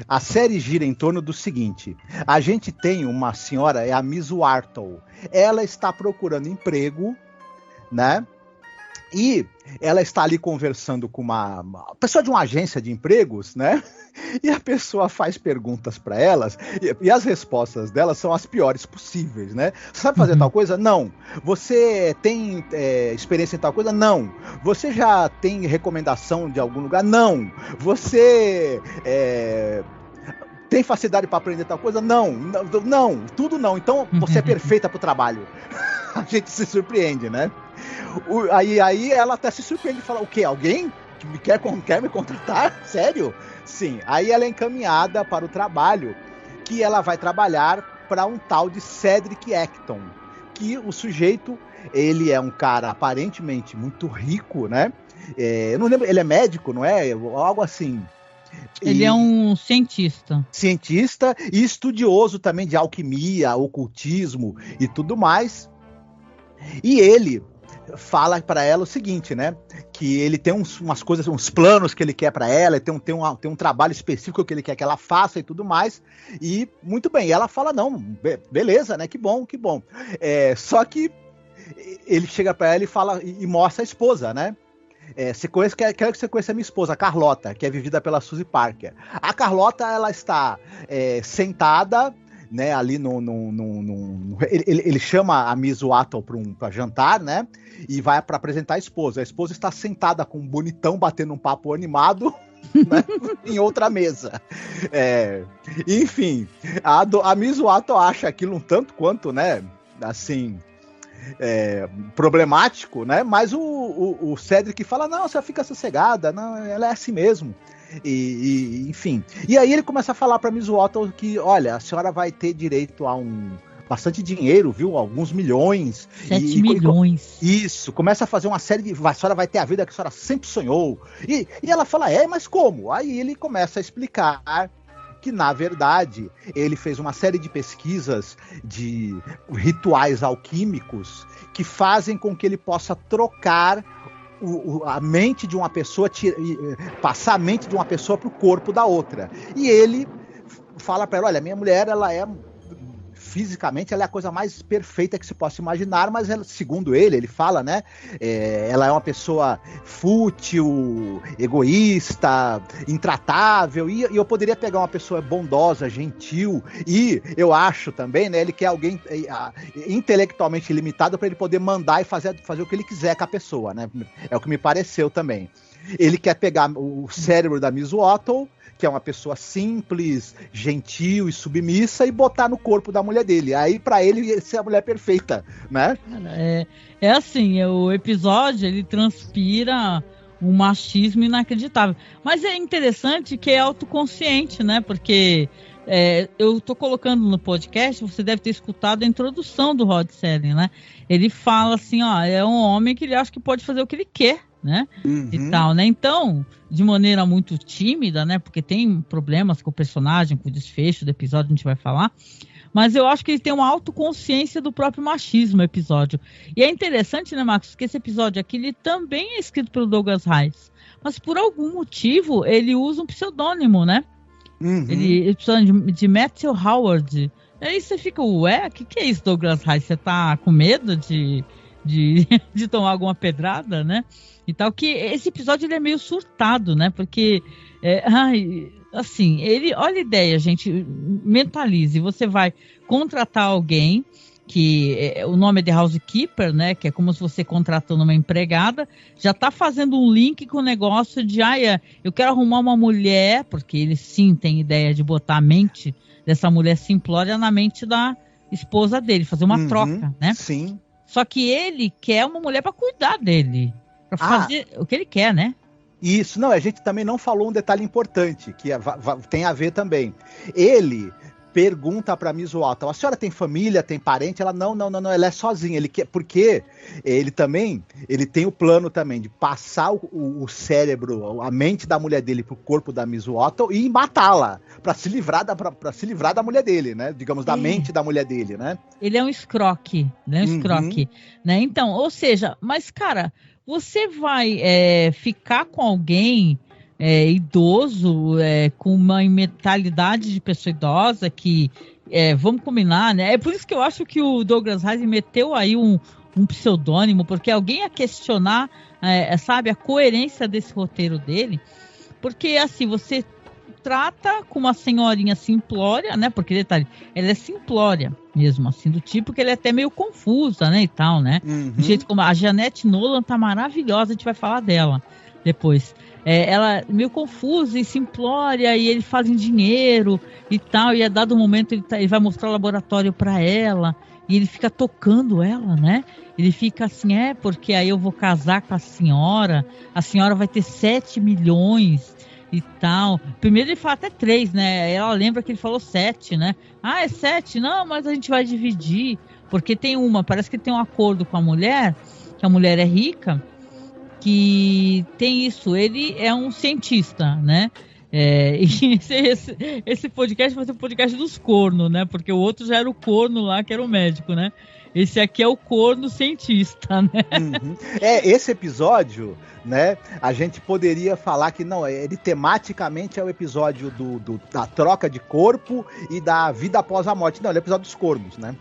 a série gira em torno do seguinte: a gente tem uma senhora, é a Miss Wharton. Ela está procurando emprego, né? E ela está ali conversando com uma pessoa de uma agência de empregos, né? E a pessoa faz perguntas para elas e as respostas delas são as piores possíveis, né? Você sabe fazer tal coisa? Não. Você tem experiência em tal coisa? Não. Você já tem recomendação de algum lugar? Não. Você tem facilidade para aprender tal coisa? Não. Não. Tudo não. Então você é perfeita para o trabalho. A gente se surpreende, né? Aí ela até se surpreende e fala: o quê? Alguém que quer me contratar? Sério? Sim. Aí ela é encaminhada para o trabalho, que ela vai trabalhar para um tal de Cedric Acton, que o sujeito, ele é um cara aparentemente muito rico, né? Eu não lembro, ele é médico, não é? Algo assim.
Ele é um cientista
e estudioso também de alquimia, ocultismo e tudo mais. E ele fala para ela o seguinte, né? Que ele tem umas coisas, uns planos que ele quer para ela, tem um trabalho específico que ele quer que ela faça e tudo mais. E muito bem, e ela fala: não, beleza, né? Que bom. Só que ele chega para ela e fala e mostra a esposa, né? Quero que você conheça a minha esposa, a Carlota, que é vivida pela Suzy Parker. A Carlota, ela está sentada, né, ali ele chama a Miss Wharton para jantar, né, e vai para apresentar a esposa. A esposa está sentada com um bonitão batendo um papo animado, né, em outra mesa. Enfim, a Miss Wharton acha aquilo um tanto quanto, né, assim, problemático, né, mas o Cedric fala: não, você fica sossegada, não, ela é assim mesmo. Enfim. E aí ele começa a falar para Miss Wharton que: olha, a senhora vai ter direito a bastante dinheiro, viu? Alguns milhões.
7 milhões.
Isso. Começa a fazer uma série de... A senhora vai ter a vida que a senhora sempre sonhou. E ela fala: mas como? Aí ele começa a explicar que, na verdade, ele fez uma série de pesquisas de rituais alquímicos que fazem com que ele possa trocar a mente de uma pessoa, passar a mente de uma pessoa para o corpo da outra. E ele fala para ela: olha, minha mulher, ela é fisicamente ela é a coisa mais perfeita que se possa imaginar, mas ela, segundo ele fala, né, ela é uma pessoa fútil, egoísta, intratável, e eu poderia pegar uma pessoa bondosa, gentil, e eu acho também, né, ele quer alguém intelectualmente limitado para ele poder mandar e fazer o que ele quiser com a pessoa, né, é o que me pareceu também. Ele quer pegar o cérebro da Miss Wattle, que é uma pessoa simples, gentil e submissa, e botar no corpo da mulher dele. Aí, pra ele, ser a mulher perfeita, né?
É assim, o episódio, ele transpira um machismo inacreditável. Mas é interessante que é autoconsciente, né? Porque eu tô colocando no podcast, você deve ter escutado a introdução do Rod Serling, né? Ele fala assim, ó, é um homem que ele acha que pode fazer o que ele quer, né? E tal, né? Então, de maneira muito tímida, né? Porque tem problemas com o personagem, com o desfecho do episódio, a gente vai falar. Mas eu acho que ele tem uma autoconsciência do próprio machismo, o episódio. E é interessante, né, Marcos, que esse episódio aqui, ele também é escrito pelo Douglas Rice. Mas por algum motivo, ele usa um pseudônimo, né? Ele precisa de Matthew Howard. Aí você fica, ué, o que é isso, Douglas Rice? Você tá com medo de tomar alguma pedrada, né? E tal, que esse episódio ele é meio surtado, né? Porque, assim, olha a ideia, gente, mentalize. Você vai contratar alguém, que o nome é de housekeeper, né? Que é como se você contratando uma empregada, já tá fazendo um link com o negócio de, eu quero arrumar uma mulher, porque ele sim tem ideia de botar a mente dessa mulher simplória na mente da esposa dele, fazer uma troca, né?
Sim.
Só que ele quer uma mulher para cuidar dele, para fazer o que ele quer, né?
Isso, não, a gente também não falou um detalhe importante, que tem a ver também. Ele pergunta pra Miss Wattle, a senhora tem família, tem parente? Ela, não, ela é sozinha, ele quer, porque ele tem o plano também de passar o cérebro, a mente da mulher dele pro corpo da Miss Wattle e matá-la, pra se livrar da mulher dele, né, digamos, da mente da mulher dele, né.
Ele é um escroque, né, né, então, ou seja, mas cara, você vai ficar com alguém idoso, com uma mentalidade de pessoa idosa que, vamos combinar, né? É por isso que eu acho que o Douglas Rice meteu aí um pseudônimo, porque alguém ia questionar, sabe, a coerência desse roteiro dele, porque assim, você trata com uma senhorinha simplória, né? Porque, detalhe, ela é simplória mesmo, assim, do tipo que ela é até meio confusa, né, e tal, né? Do jeito como a Jeanette Nolan tá maravilhosa, a gente vai falar dela depois. Ela é meio confusa e simplória, e eles fazem dinheiro e tal, e a dado momento ele vai mostrar o laboratório para ela, e ele fica tocando ela, né? Ele fica assim, porque aí eu vou casar com a senhora vai ter 7 milhões e tal. Primeiro ele fala até 3, né? Ela lembra que ele falou 7, né? É 7? Não, mas a gente vai dividir, porque parece que tem um acordo com a mulher, que a mulher é rica, que tem isso, ele é um cientista, né? E esse podcast vai ser o podcast dos cornos, né? Porque o outro já era o corno lá, que era o médico, né? Esse aqui é o corno cientista, né?
Esse episódio, né? A gente poderia falar que não, ele tematicamente é o episódio da troca de corpo e da vida após a morte. Não, ele é o episódio dos cornos, né?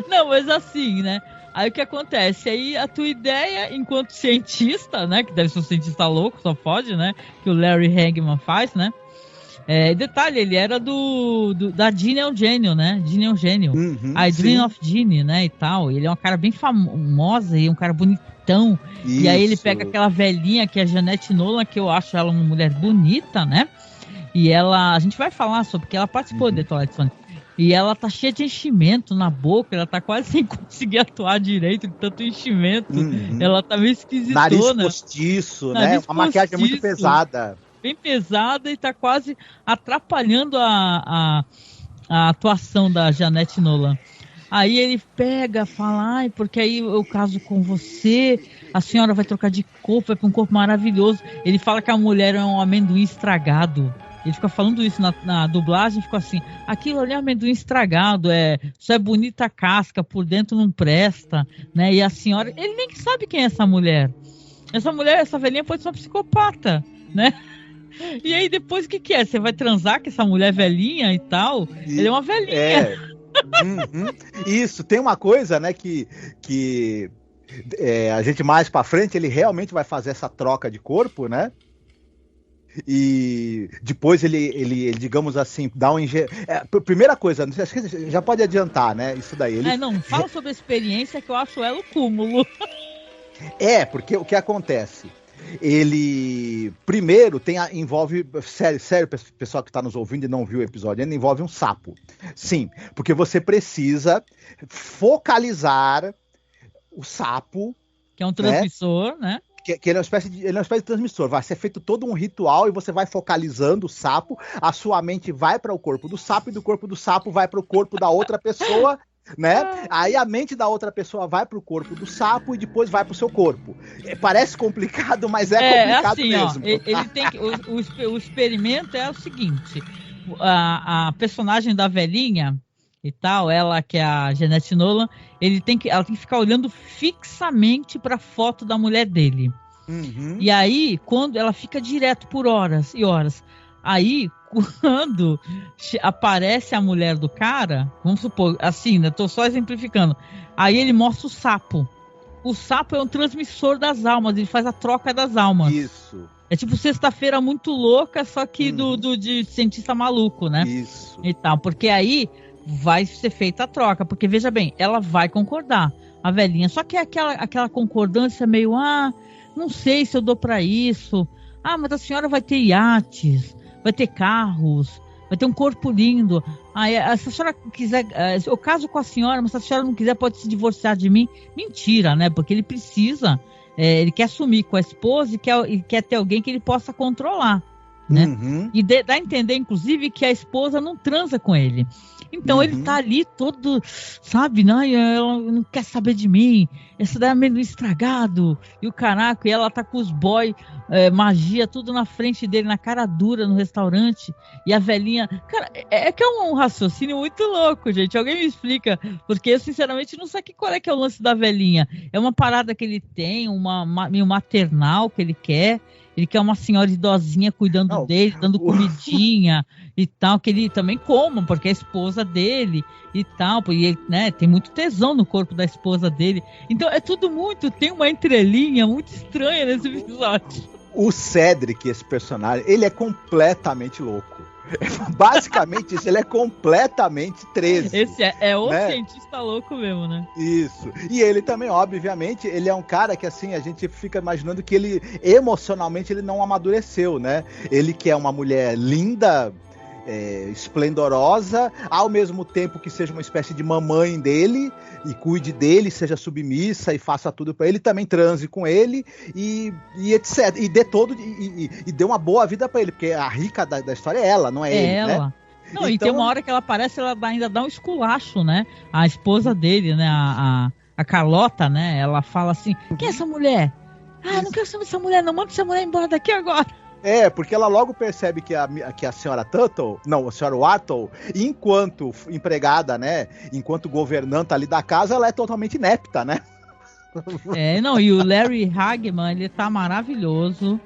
Não, mas assim, né? Aí o que acontece? Aí a tua ideia, enquanto cientista, né? Que deve ser um cientista louco, só pode, né? Que o Larry Hagman faz, né? Detalhe, ele era da Ginny é o Gênio, né? Ginny é o Gênio. A Dream of Ginny, né? E tal. Ele é um cara bem famoso e um cara bonitão. Isso. E aí ele pega aquela velhinha que é a Jeanette Nolan, que eu acho ela uma mulher bonita, né? E a gente vai falar sobre, porque ela participou de Twilight Zone. E ela tá cheia de enchimento na boca, ela tá quase sem conseguir atuar direito, de tanto enchimento. Ela tá meio esquisitona.
Nariz postiço, né? Uma maquiagem muito pesada.
Bem pesada e tá quase atrapalhando a atuação da Jeanette Nolan. Aí ele fala, porque aí eu caso com você, a senhora vai trocar de corpo, vai pra um corpo maravilhoso. Ele fala que a mulher é um amendoim estragado. Ele fica falando isso na dublagem, fica assim, aquilo ali é amendoim estragado, só é bonita a casca, por dentro não presta, né? E a senhora, ele nem sabe quem é essa mulher. Essa velhinha pode ser uma psicopata, né? E aí depois o que é? Você vai transar com essa mulher velhinha e tal? Ele é uma velhinha.
Isso, tem uma coisa, né, que a gente mais pra frente, ele realmente vai fazer essa troca de corpo, né? E depois ele digamos assim, dá um primeira coisa, acho que já pode adiantar, né? Isso daí.
Não, fala sobre a experiência que eu acho ela o cúmulo.
Porque o que acontece? Ele primeiro envolve, sério, pessoal que está nos ouvindo e não viu o episódio, ele envolve um sapo. Sim, porque você precisa focalizar o sapo,
que é um transmissor, né?
Que ele é uma espécie de transmissor. Vai ser feito todo um ritual e você vai focalizando o sapo, a sua mente vai para o corpo do sapo e do corpo do sapo vai para o corpo da outra pessoa, né? Aí a mente da outra pessoa vai para o corpo do sapo e depois vai para o seu corpo. Parece complicado, mas é complicado
assim,
mesmo.
Ele tem que, o experimento é o seguinte: a personagem da velhinha e tal, ela que é a Jeanette Nolan, ela tem que ficar olhando fixamente para a foto da mulher dele. E aí, quando ela fica direto por horas e horas, aí quando aparece a mulher do cara, vamos supor, assim, né, tô só exemplificando, aí ele mostra o sapo. O sapo é um transmissor das almas, ele faz a troca das almas.
Isso.
É tipo Sexta-feira Muito Louca, só que de cientista maluco, né?
Isso.
E tal, porque aí vai ser feita a troca, porque veja bem, ela vai concordar, a velhinha, só que é aquela concordância meio, não sei se eu dou pra isso, mas a senhora vai ter iates, vai ter carros, vai ter um corpo lindo, se a senhora quiser, eu caso com a senhora, mas se a senhora não quiser pode se divorciar de mim. Mentira, né, porque ele precisa, ele quer assumir com a esposa e quer ter alguém que ele possa controlar, né? E dá a entender, inclusive, que a esposa não transa com ele. Então ele tá ali todo, sabe, né? Ela não quer saber de mim, esse daí é amendoim estragado, e o caraca, e ela tá com os boy, magia, tudo na frente dele, na cara dura, no restaurante, e a velhinha, cara, que é um raciocínio muito louco, gente, alguém me explica, porque eu sinceramente não sei qual é que é o lance da velhinha. É uma parada que ele tem, meio maternal que ele quer uma senhora idosinha cuidando dele, dando comidinha e tal, que ele também coma, porque é a esposa dele e tal, e ele, né, tem muito tesão no corpo da esposa dele. Então é tudo tem uma entrelinha muito estranha nesse episódio.
O Cedric, esse personagem, ele é completamente louco. Basicamente isso, ele é completamente 13.
Esse é o cientista louco mesmo, né?
Isso. E ele também, obviamente, ele é um cara que assim, a gente fica imaginando que ele, emocionalmente, ele não amadureceu, né? Ele que é uma mulher linda, esplendorosa, ao mesmo tempo que seja uma espécie de mamãe dele e cuide dele, seja submissa e faça tudo pra ele, também transe com ele e etc. E dê e dê uma boa vida pra ele, porque a rica da história é ela, não é ele,
ela. Né? Não, então... E tem uma hora que ela aparece, ela ainda dá um esculacho, né? A esposa dele, né? A Carlota, né? Ela fala assim, quem é essa mulher? Não quero saber dessa mulher, não, manda essa mulher embora daqui agora.
Porque ela logo percebe que a senhora Tuttle, não, a senhora Wartle, enquanto empregada, né, enquanto governanta ali da casa, ela é totalmente inepta, né?
E o Larry Hagman, ele tá maravilhoso.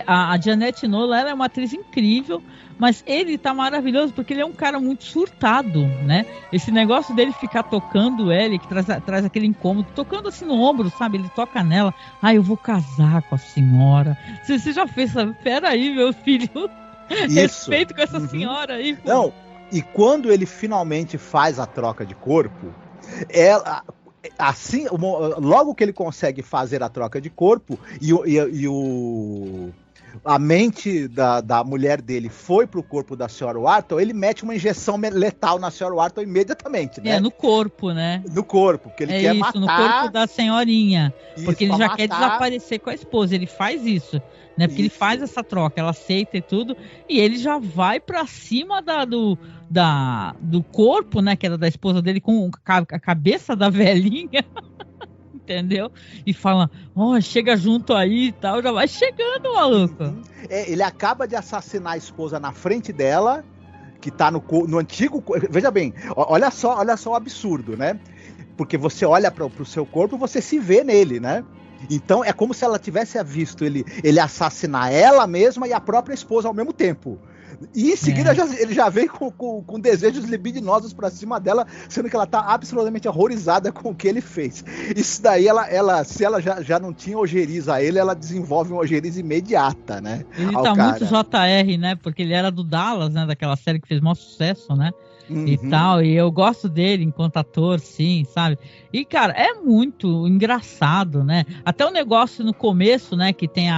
A Jeanette Nolan, ela é uma atriz incrível, mas ele tá maravilhoso porque ele é um cara muito surtado, né? Esse negócio dele ficar tocando ele, que traz aquele incômodo, tocando assim no ombro, sabe? Ele toca nela, eu vou casar com a senhora. Você já fez, sabe? Peraí, meu filho, respeito com essa senhora aí. Pô.
Não, e quando ele finalmente faz a troca de corpo, ela... Assim, logo que ele consegue fazer a troca de corpo a mente da mulher dele foi pro corpo da senhora Wartle, ele mete uma injeção letal na senhora Wartle imediatamente, né?
No corpo, né?
No corpo, porque ele quer matar...
no corpo da senhorinha, porque ele já quer desaparecer com a esposa, ele faz isso, né? Porque ele faz essa troca, ela aceita e tudo, e ele já vai pra cima do corpo, né, que era da esposa dele, com a cabeça da velhinha, entendeu? E fala, chega junto aí e tal, já vai chegando, maluco.
Ele acaba de assassinar a esposa na frente dela, que tá no antigo... Veja bem, olha só o absurdo, né? Porque você olha pro seu corpo, você se vê nele, né? Então é como se ela tivesse visto ele assassinar ela mesma e a própria esposa ao mesmo tempo. E em seguida ele já vem com desejos libidinosos pra cima dela, sendo que ela tá absolutamente horrorizada com o que ele fez. Isso daí, se ela já não tinha ojeriza a ele, ela desenvolve uma ojeriza imediata, né?
Ele tá muito JR, né? Porque ele era do Dallas, né? Daquela série que fez maior sucesso, né? E tal, e eu gosto dele enquanto ator, sim, sabe? E, cara, é muito engraçado, né? Até o negócio no começo, né? Que tem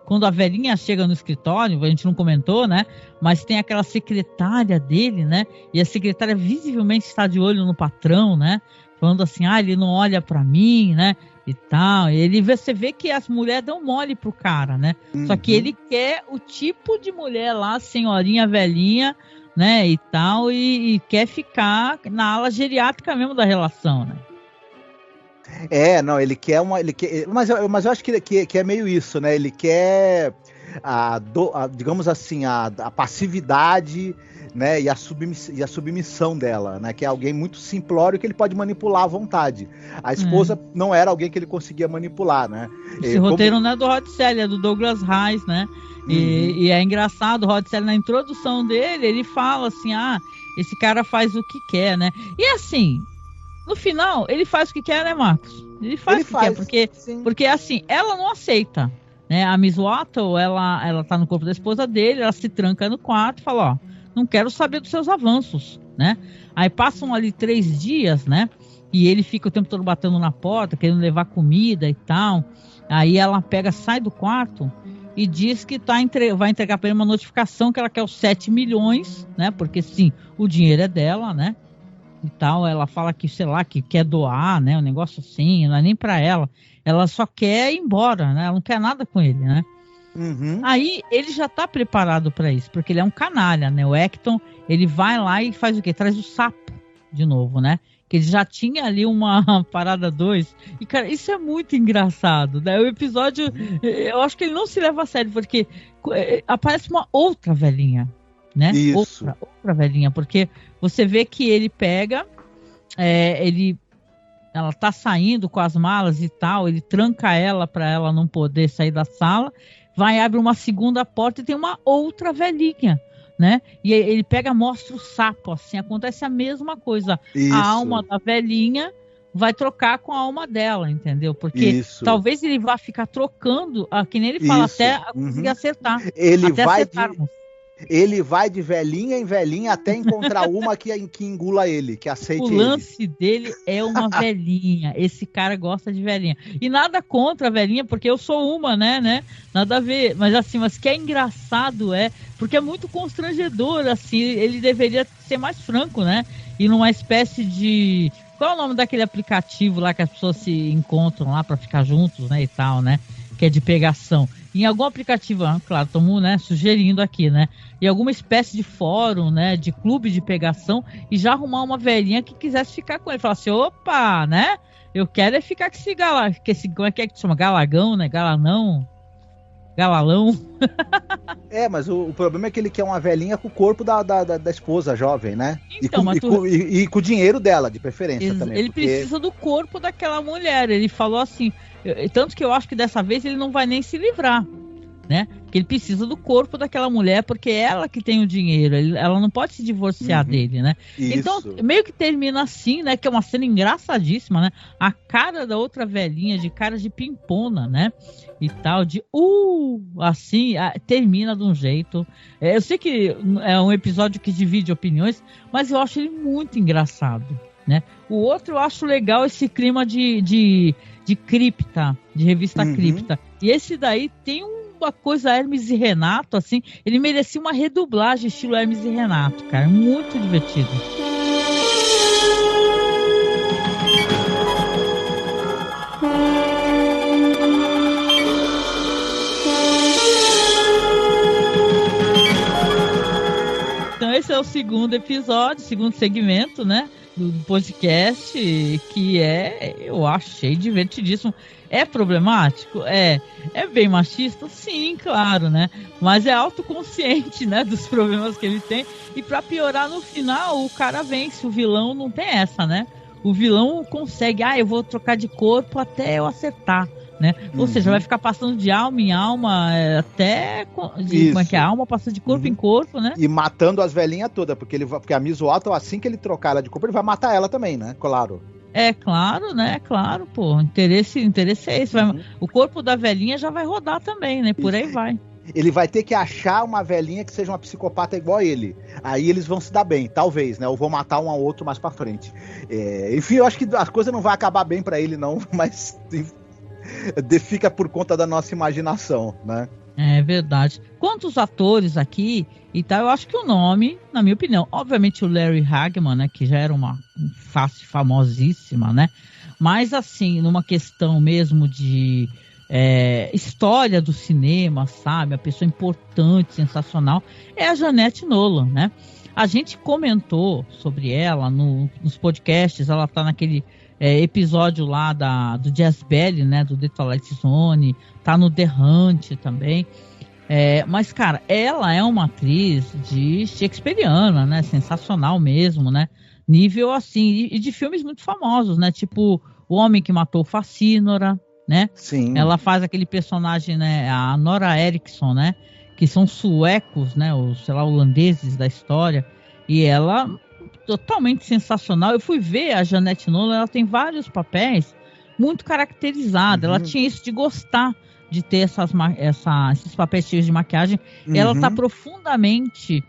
quando a velhinha chega no escritório, a gente não comentou, né? Mas tem aquela secretária dele, né? E a secretária visivelmente está de olho no patrão, né? Falando assim, ele não olha pra mim, né? E tal. Você vê que as mulheres dão mole pro cara, né? Só que ele quer o tipo de mulher lá, senhorinha velhinha, né? E tal, e quer ficar na ala geriátrica mesmo da relação, né?
Ele quer mas eu acho que é meio isso, né? Ele quer digamos assim, a passividade, né? E a submissão dela, né? Que é alguém muito simplório que ele pode manipular à vontade. A esposa não era alguém que ele conseguia manipular, né?
Esse roteiro não é do Rod Serling, é do Douglas Reis, né? E é engraçado, o Rod Serling, na introdução dele, ele fala assim, esse cara faz o que quer, né? E assim, no final, ele faz o que quer, né, Marcos? Ele faz o que quer, porque assim, ela não aceita, né? A Miss Wattle, ela tá no corpo da esposa dele, ela se tranca no quarto e fala, não quero saber dos seus avanços, né? Aí passam ali 3 dias, né? E ele fica o tempo todo batendo na porta, querendo levar comida e tal. Aí ela sai do quarto e diz que vai entregar para ele uma notificação que ela quer os 7 milhões, né? Porque sim, o dinheiro é dela, né? E tal, ela fala que, sei lá, que quer doar, né? Um negócio assim, não é nem para ela. Ela só quer ir embora, né? Ela não quer nada com ele, né? Aí ele já tá preparado para isso, porque ele é um canalha, né? O Acton, ele vai lá e faz o quê? Traz o sapo de novo, né? Que ele já tinha ali uma parada 2. E, cara, isso é muito engraçado, né? O episódio, eu acho que ele não se leva a sério, porque aparece uma outra velhinha, né?
Isso.
Outra velhinha, porque você vê que ele pega, ela tá saindo com as malas e tal, ele tranca ela para ela não poder sair da sala, abre uma segunda porta e tem uma outra velhinha, né? E ele mostra o sapo, assim, acontece a mesma coisa. Isso. A alma da velhinha vai trocar com a alma dela, entendeu? Porque talvez ele vá ficar trocando, que nem ele fala, até conseguir acertar.
Ele vai de velhinha em velhinha até encontrar uma que engula ele, que aceite ele.
O lance dele é uma velhinha. Esse cara gosta de velhinha. E nada contra a velhinha, porque eu sou uma, né? Nada a ver. Mas assim, que é engraçado porque é muito constrangedor, assim. Ele deveria ser mais franco, né? E numa espécie de... Qual é o nome daquele aplicativo lá que as pessoas se encontram lá pra ficar juntos, né? E tal, né? Que é de pegação. Em algum aplicativo, claro, estamos, né, sugerindo aqui, né? Em alguma espécie de fórum, né? De clube de pegação, e já arrumar uma velhinha que quisesse ficar com ele. Falar assim, opa, né? Eu quero como é que chama? Galagão, né? Galanão? Galalão.
Mas o problema é que ele quer uma velhinha com o corpo da esposa jovem, né?
Então,
e com o dinheiro dela, de preferência também.
Ele precisa do corpo daquela mulher. Ele falou assim, tanto que eu acho que dessa vez ele não vai nem se livrar, né? Porque ele precisa do corpo daquela mulher, porque é ela que tem o dinheiro, ela não pode se divorciar dele, né?
Isso.
Então, meio que termina assim, né? Que é uma cena engraçadíssima, né? A cara da outra velhinha, de cara de pimpona, né? E tal, assim, termina de um jeito. Eu sei que é um episódio que divide opiniões, mas eu acho ele muito engraçado, né? O outro, eu acho legal esse clima de cripta, de revista cripta. E esse daí tem uma coisa Hermes e Renato, assim, ele merecia uma redublagem estilo Hermes e Renato, cara, muito divertido. Então esse é o segundo episódio, segundo segmento, né, do podcast, que eu achei divertidíssimo. É problemático? É bem machista? Sim, claro, né? Mas é autoconsciente, né, dos problemas que ele tem. E pra piorar, no final, o cara vence. O vilão não tem essa, né? O vilão consegue, eu vou trocar de corpo até eu acertar, né? Ou seja, vai ficar passando de alma em alma até como é que a alma passa de corpo em corpo, né?
E matando as velhinhas todas, porque a Miss Watson, assim que ele trocar ela de corpo, ele vai matar ela também, né? Claro.
É claro, né? Claro, pô. Interesse é esse. O corpo da velhinha já vai rodar também, né? Por aí vai.
Ele vai ter que achar uma velhinha que seja uma psicopata igual a ele. Aí eles vão se dar bem, talvez, né? Ou vão matar um ao outro mais pra frente. Enfim, eu acho que a coisa não vai acabar bem pra ele, não, mas fica por conta da nossa imaginação, né? É
verdade. Quantos atores aqui e tal, eu acho que o nome, na minha opinião, obviamente o Larry Hagman, né, que já era uma face famosíssima, né, mas assim, numa questão mesmo de história do cinema, sabe, a pessoa importante, sensacional, é a Jeanette Nolan, né. A gente comentou sobre ela nos podcasts, ela tá naquele episódio lá do Jazz Belly, né, do The Twilight Zone, tá no The Hunt também. Mas, cara, ela é uma atriz de shakespeariana, né, sensacional mesmo, né, nível assim, e de filmes muito famosos, né, tipo O Homem que Matou Facínora, né.
Sim.
Ela faz aquele personagem, né, a Nora Eriksson, né, que são suecos, né, os, sei lá, holandeses da história, e ela totalmente sensacional. Eu fui ver a Jeanette Nolan, ela tem vários papéis muito caracterizados. Ela tinha isso de gostar de ter esses papéis cheios de maquiagem. Ela está profundamente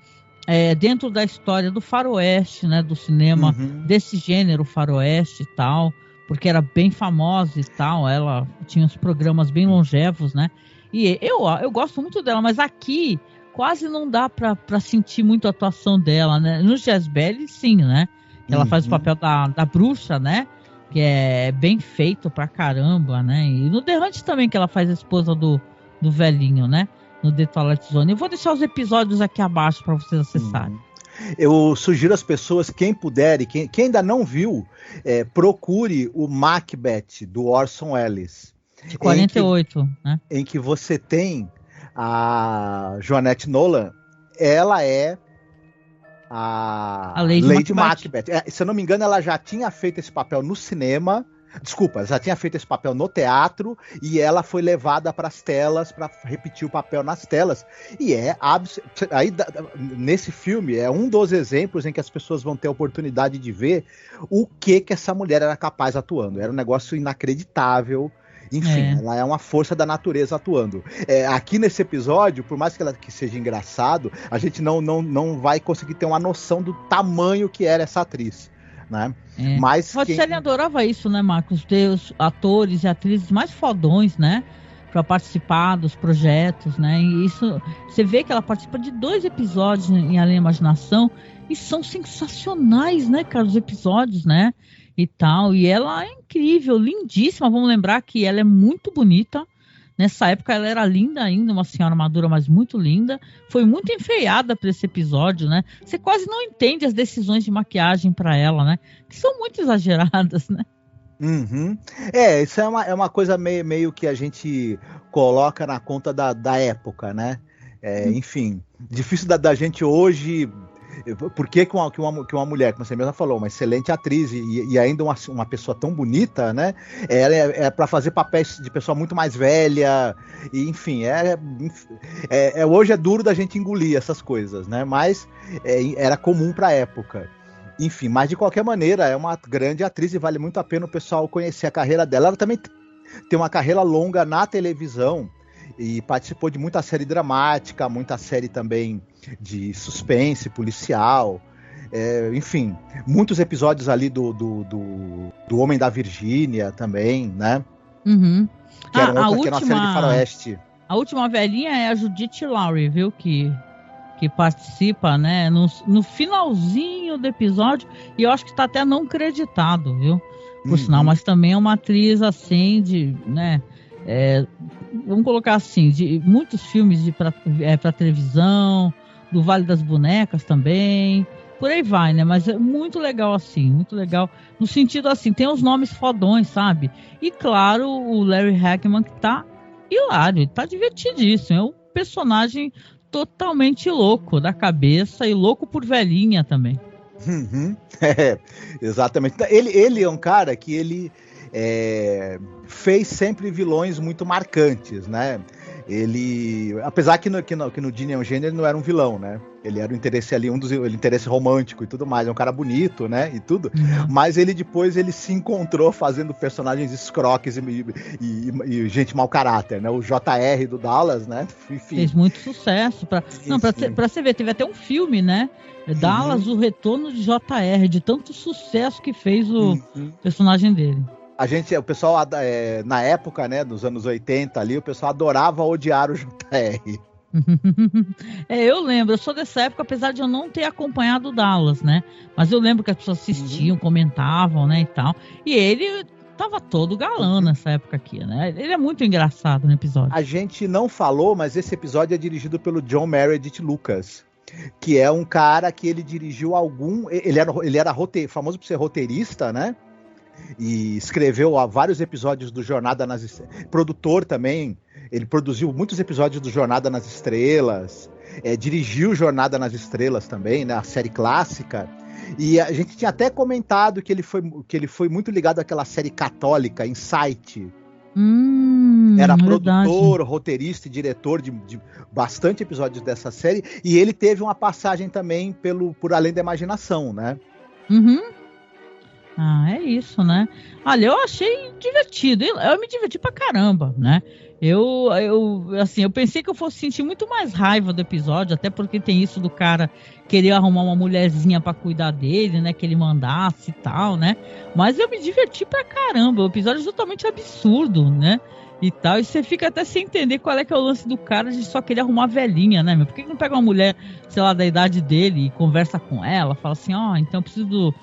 dentro da história do faroeste, né, do cinema desse gênero faroeste e tal, porque era bem famosa e tal. Ela tinha uns programas bem longevos, né? E eu gosto muito dela, mas aqui quase não dá pra sentir muito a atuação dela, né? No Jazz Belly, sim, né? Ela faz o papel da bruxa, né? Que é bem feito pra caramba, né? E no The Hunt também, que ela faz a esposa do velhinho, né? No The Twilight Zone. Eu vou deixar os episódios aqui abaixo pra vocês acessarem.
Eu sugiro às pessoas, quem puder e quem ainda não viu, procure o Macbeth, do Orson Welles.
De 48, né?
Em que você tem a Jeanette Nolan, ela é a Lady Macbeth. Se eu não me engano, ela já tinha feito esse papel no cinema. Desculpa, já tinha feito esse papel no teatro e ela foi levada para as telas para repetir o papel nas telas. E aí nesse filme é um dos exemplos em que as pessoas vão ter a oportunidade de ver o que essa mulher era capaz atuando. Era um negócio inacreditável. Enfim, ela é uma força da natureza atuando. Aqui nesse episódio, por mais que seja engraçado, a gente não vai conseguir ter uma noção do tamanho que era essa atriz, né? Mas
Rochelli adorava isso, né, Marcos? Ter os atores e atrizes mais fodões, né? Para participar dos projetos, né? E isso, você vê que ela participa de 2 episódios em Além da Imaginação e são sensacionais, né, cara, os episódios, né? E tal, e ela é incrível, lindíssima. Vamos lembrar que ela é muito bonita. Nessa época ela era linda ainda, uma senhora madura, mas muito linda. Foi muito enfeiada para esse episódio, né? Você quase não entende as decisões de maquiagem para ela, né? Que são muito exageradas, né?
Isso é uma coisa meio que a gente coloca na conta da época, né? Enfim, difícil da gente hoje. Por que uma mulher, como você mesma falou, uma excelente atriz e ainda uma pessoa tão bonita, né? Ela para fazer papéis de pessoa muito mais velha, e, enfim, hoje é duro da gente engolir essas coisas, né? Mas era comum para a época. Enfim, mas de qualquer maneira é uma grande atriz e vale muito a pena o pessoal conhecer a carreira dela. Ela também tem uma carreira longa na televisão e participou de muita série dramática, muita série também de suspense policial, enfim, muitos episódios ali do Homem da Virgínia também, né? Que era uma série de faroeste.
A última velhinha é a Judith Lowry, viu? Que participa, né? No finalzinho do episódio, e eu acho que tá até não creditado, viu? Por sinal, mas também é uma atriz assim de, né? Vamos colocar assim, de muitos filmes para televisão, do Vale das Bonecas também, por aí vai, né? Mas é muito legal assim, muito legal, no sentido assim, tem os nomes fodões, sabe? E claro, o Larry Hagman, que tá hilário, tá divertidíssimo, é um personagem totalmente louco da cabeça e louco por velhinha também.
Exatamente. Ele é um cara que fez sempre vilões muito marcantes, né? Ele, apesar que no Gene Eugênio ele não era um vilão, né? Ele era o interesse ali, o interesse romântico e tudo mais, é um cara bonito, né? E tudo. Mas ele depois se encontrou fazendo personagens escroques e gente mau caráter, né? O JR do Dallas, né? Enfim.
Fez muito sucesso. Pra você ver, teve até um filme, né? Dallas, o retorno de JR, de tanto sucesso que fez o personagem dele.
O pessoal, na época, né, dos anos 80 ali, o pessoal adorava odiar o JR.
Eu lembro, eu sou dessa época, apesar de eu não ter acompanhado o Dallas, né? Mas eu lembro que as pessoas assistiam, comentavam, né, e tal. E ele tava todo galã nessa época aqui, né? Ele é muito engraçado no episódio.
A gente não falou, mas esse episódio é dirigido pelo John Meredith Lucas, que é um cara que ele dirigiu ele era famoso por ser roteirista, né? E escreveu vários episódios do Jornada nas Estrelas. Produtor também, ele produziu muitos episódios do Jornada nas Estrelas, dirigiu Jornada nas Estrelas também, né, a série clássica. E a gente tinha até comentado que ele foi muito ligado àquela série católica, Insight. Era produtor, roteirista e diretor de bastante episódios dessa série. E ele teve uma passagem também por Além da Imaginação, né?
É isso, né? Olha, eu achei divertido. Eu me diverti pra caramba, né? Eu pensei que eu fosse sentir muito mais raiva do episódio, até porque tem isso do cara querer arrumar uma mulherzinha pra cuidar dele, né? Que ele mandasse e tal, né? Mas eu me diverti pra caramba. O episódio é totalmente absurdo, né? E tal. E você fica até sem entender qual é que é o lance do cara de só querer arrumar velhinha, né? Por que não pega uma mulher, sei lá, da idade dele e conversa com ela? Fala assim, então eu preciso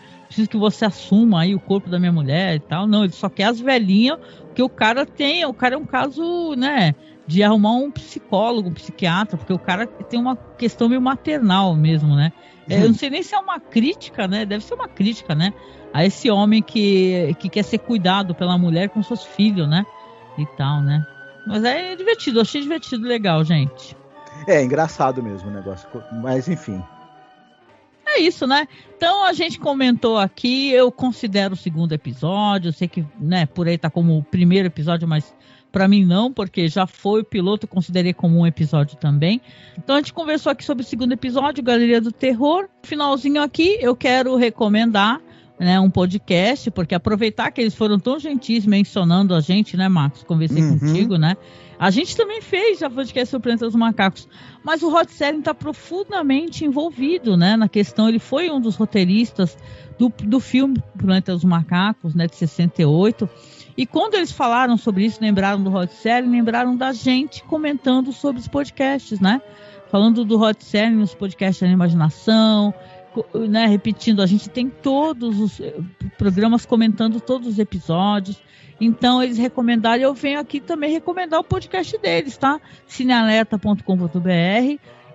que você assuma aí o corpo da minha mulher e tal. Não, ele só quer as velhinhas, porque o cara é um caso, né, de arrumar um psicólogo, um psiquiatra, porque o cara tem uma questão meio maternal mesmo, né? Eu não sei nem se é uma crítica, né? Deve ser uma crítica, né? A esse homem que quer ser cuidado pela mulher com seus filhos, né? E tal, né? Mas é divertido, achei divertido, legal, gente.
É engraçado mesmo o negócio, mas enfim.
É isso, né? Então a gente comentou aqui, eu considero o segundo episódio, eu sei que, né, por aí tá como o primeiro episódio, mas pra mim não, porque já foi o piloto, eu considerei como um episódio também. Então a gente conversou aqui sobre o segundo episódio, Galeria do Terror. Finalzinho aqui, eu quero recomendar, né, um podcast, porque aproveitar que eles foram tão gentis mencionando a gente, né, Marcos? Conversei contigo, né? A gente também fez já podcast sobre o Planeta dos Macacos, mas o Rod Serling está profundamente envolvido, né, na questão. Ele foi um dos roteiristas do filme Planeta dos Macacos, né, de 68, e quando eles falaram sobre isso, lembraram do Rod Serling, lembraram da gente comentando sobre os podcasts, né, falando do Rod Serling nos podcasts da Imaginação, né, repetindo, a gente tem todos os programas comentando todos os episódios. Então eles recomendaram, eu venho aqui também recomendar o podcast deles, tá? Cinealerta.com.br.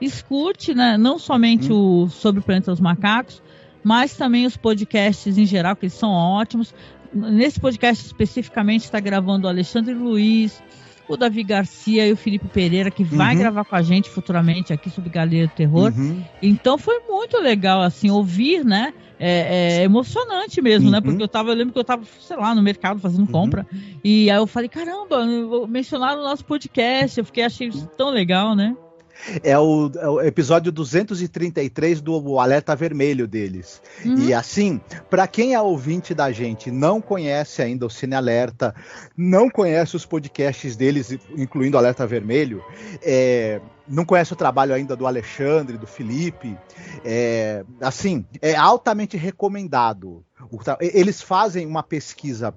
Escute, né, não somente o sobre o Planeta dos Macacos, mas também os podcasts em geral, que eles são ótimos. Nesse podcast especificamente está gravando o Alexandre Luiz, o Davi Garcia e o Felipe Pereira, que vai gravar com a gente futuramente aqui sobre Galeria do Terror. Então foi muito legal, assim, ouvir, né? É emocionante mesmo, né? Porque eu lembro que eu tava, sei lá, no mercado fazendo compra, e aí eu falei, caramba, mencionaram o nosso podcast, achei isso tão legal, né?
É o episódio 233 do Alerta Vermelho deles. E assim, para quem é ouvinte da gente, não conhece ainda o Cine Alerta, não conhece os podcasts deles, incluindo o Alerta Vermelho, não conhece o trabalho ainda do Alexandre, do Felipe, assim, é altamente recomendado. Eles fazem uma pesquisa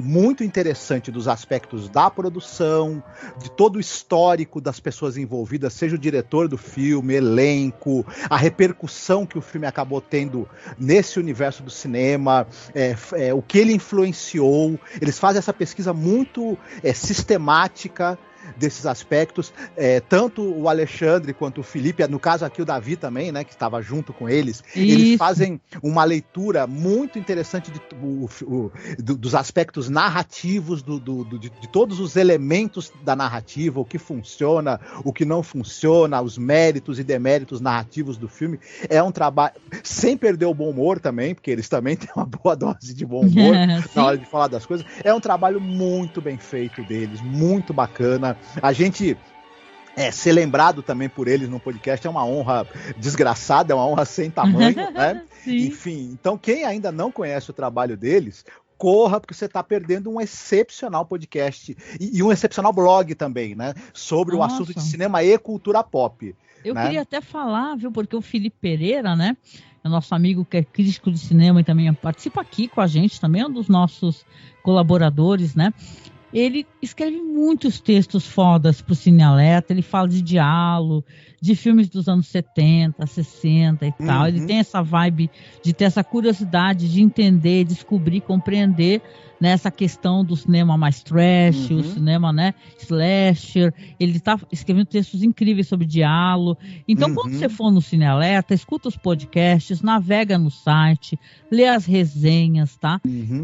muito interessante dos aspectos da produção, de todo o histórico das pessoas envolvidas, seja o diretor do filme, elenco, a repercussão que o filme acabou tendo nesse universo do cinema, o que ele influenciou. Eles fazem essa pesquisa muito sistemática, desses aspectos. Tanto o Alexandre quanto o Felipe, no caso aqui o Davi também, né, que estava junto com eles, eles fazem uma leitura muito interessante dos aspectos narrativos, de todos os elementos da narrativa, o que funciona, o que não funciona, os méritos e deméritos narrativos do filme. É um trabalho, sem perder o bom humor também, porque eles também têm uma boa dose de bom humor na hora de falar das coisas. É um trabalho muito bem feito deles, muito bacana. A gente ser lembrado também por eles no podcast é uma honra desgraçada, é uma honra sem tamanho, né? Enfim, então quem ainda não conhece o trabalho deles, corra, porque você está perdendo um excepcional podcast e um excepcional blog também, né? Sobre o assunto de cinema e cultura pop.
Eu queria até falar, viu, porque o Felipe Pereira, né, é nosso amigo que é crítico de cinema e também participa aqui com a gente, também é um dos nossos colaboradores, né? Ele escreve muitos textos fodas pro Cine Alerta, ele fala de diálogo, de filmes dos anos 70, 60 e tal. Ele tem essa vibe de ter essa curiosidade de entender, descobrir, compreender, né, essa questão do cinema mais trash, o cinema, né, slasher. Ele está escrevendo textos incríveis sobre diálogo. Então, quando você for no Cine Alerta, escuta os podcasts, navega no site, lê as resenhas, tá?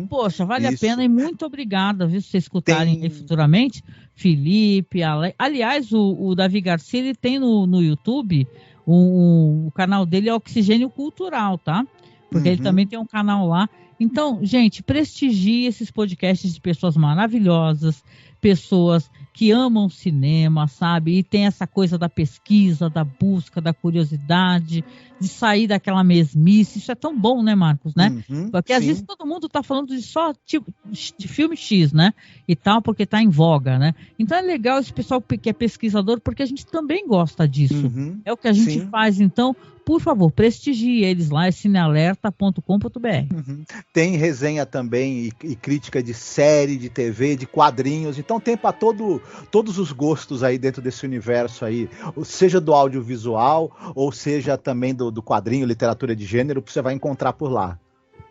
Poxa, vale a pena e muito obrigada, viu, se vocês escutarem aí futuramente. Felipe, aliás, o Davi Garcia, ele tem no YouTube, o canal dele é Oxigênio Cultural, tá? Porque ele também tem um canal lá. Então, gente, prestigie esses podcasts de pessoas maravilhosas, pessoas que amam cinema, sabe? E tem essa coisa da pesquisa, da busca, da curiosidade, de sair daquela mesmice. Isso é tão bom, né, Marcos, né? Porque às vezes todo mundo tá falando de só tipo de filme X, né? E tal, porque tá em voga, né? Então é legal esse pessoal que é pesquisador, porque a gente também gosta disso. É o que a gente faz, então... Por favor, prestigie eles lá, é cinealerta.com.br.
Tem resenha também e crítica de série, de TV, de quadrinhos. Então tem para todos os gostos aí dentro desse universo aí, seja do audiovisual ou seja também do quadrinho, literatura de gênero, você vai encontrar por lá.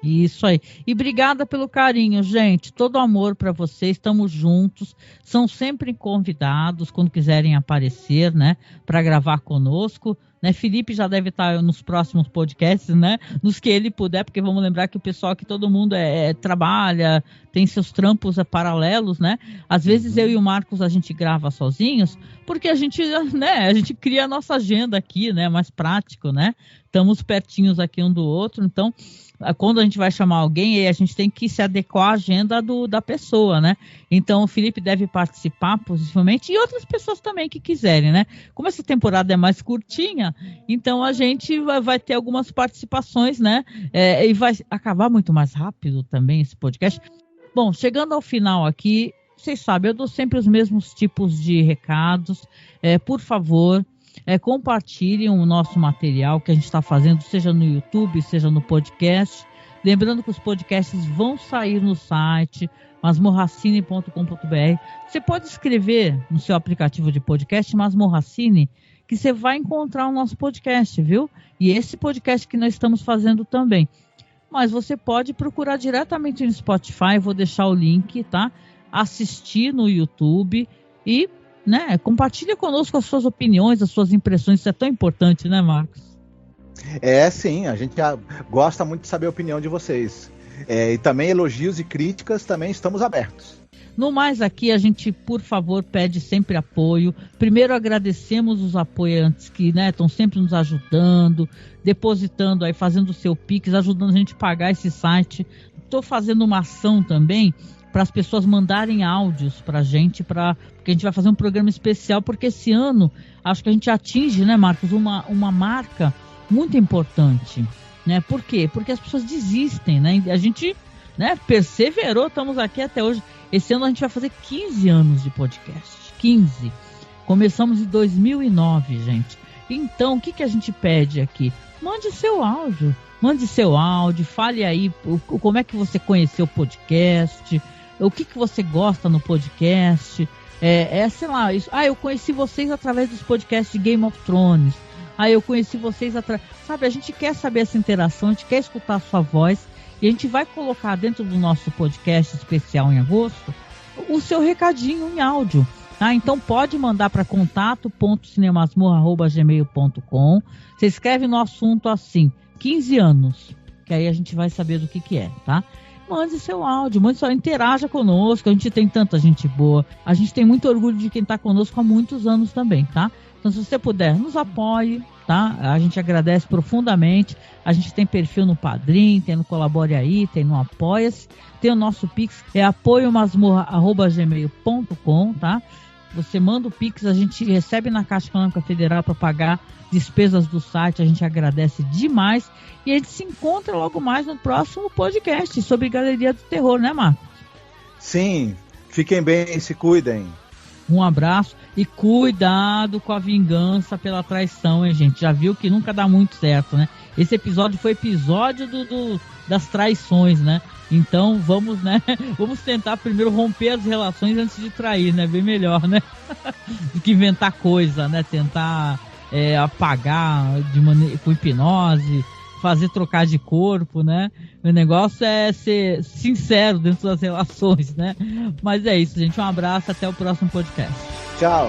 Isso aí. E obrigada pelo carinho, gente. Todo amor para vocês. Estamos juntos. São sempre convidados quando quiserem aparecer, né? Para gravar conosco. Né? Felipe já deve estar nos próximos podcasts, né? Nos que ele puder, porque vamos lembrar que o pessoal aqui, todo mundo trabalha, tem seus trampos paralelos, né? Às vezes eu e o Marcos a gente grava sozinhos, porque a gente cria a nossa agenda aqui, né? Mais prático, né? Estamos pertinhos aqui um do outro, então quando a gente vai chamar alguém, a gente tem que se adequar à agenda da pessoa, né? Então o Felipe deve participar possivelmente e outras pessoas também que quiserem, né? Como essa temporada é mais curtinha, então a gente vai ter algumas participações, né? E vai acabar muito mais rápido também esse podcast. Bom, chegando ao final aqui, vocês sabem, eu dou sempre os mesmos tipos de recados. Por favor, compartilhem o nosso material que a gente está fazendo, seja no YouTube, seja no podcast. Lembrando que os podcasts vão sair no site masmorracine.com.br. Você pode escrever no seu aplicativo de podcast Masmorracine, que você vai encontrar o nosso podcast, viu? E esse podcast que nós estamos fazendo também. Mas você pode procurar diretamente no Spotify, vou deixar o link, tá? Assistir no YouTube e, né, compartilha conosco as suas opiniões, as suas impressões. Isso é tão importante, né, Marcos?
Sim, a gente gosta muito de saber a opinião de vocês. E também elogios e críticas, também estamos abertos.
No mais aqui, a gente, por favor, pede sempre apoio. Primeiro, agradecemos os apoiantes que, né, estão sempre nos ajudando, depositando aí, fazendo o seu Pix, ajudando a gente a pagar esse site. Estou fazendo uma ação também para as pessoas mandarem áudios para a gente, porque a gente vai fazer um programa especial, porque esse ano, acho que a gente atinge, né, Marcos, uma marca muito importante, né? Por quê? Porque as pessoas desistem, né? A gente, né, perseverou, estamos aqui até hoje. Esse ano a gente vai fazer 15 anos de podcast. 15. Começamos em 2009, gente. Então, o que a gente pede aqui? Mande seu áudio. Fale aí como é que você conheceu o podcast, o que você gosta no podcast. Sei lá, isso. Eu conheci vocês através dos podcasts de Game of Thrones. Eu conheci vocês através... Sabe, a gente quer saber essa interação, a gente quer escutar a sua voz. E a gente vai colocar dentro do nosso podcast especial em agosto o seu recadinho em áudio. Tá? Então pode mandar para contato.cinemasmorra@gmail.com. Você escreve no assunto assim, 15 anos, que aí a gente vai saber do que é, tá? Mande seu áudio, interaja conosco, a gente tem tanta gente boa, a gente tem muito orgulho de quem está conosco há muitos anos também, tá? Então se você puder, nos apoie, tá? A gente agradece profundamente, a gente tem perfil no Padrim, tem no Colabore Aí, tem no Apoia-se, tem o nosso Pix, é apoiomasmorra@gmail.com, tá? Você manda o Pix, a gente recebe na Caixa Econômica Federal para pagar despesas do site, a gente agradece demais. E a gente se encontra logo mais no próximo podcast sobre Galeria do Terror, né, Marcos?
Sim, fiquem bem, se cuidem.
Um abraço e cuidado com a vingança pela traição, hein, gente? Já viu que nunca dá muito certo, né? Esse episódio foi episódio das traições, né? Então vamos, né? Vamos tentar primeiro romper as relações antes de trair, né? Bem melhor, né? Do que inventar coisa, né? Tentar apagar com hipnose, fazer trocar de corpo, né? O negócio é ser sincero dentro das relações, né? Mas é isso, gente. Um abraço, até o próximo podcast.
Tchau.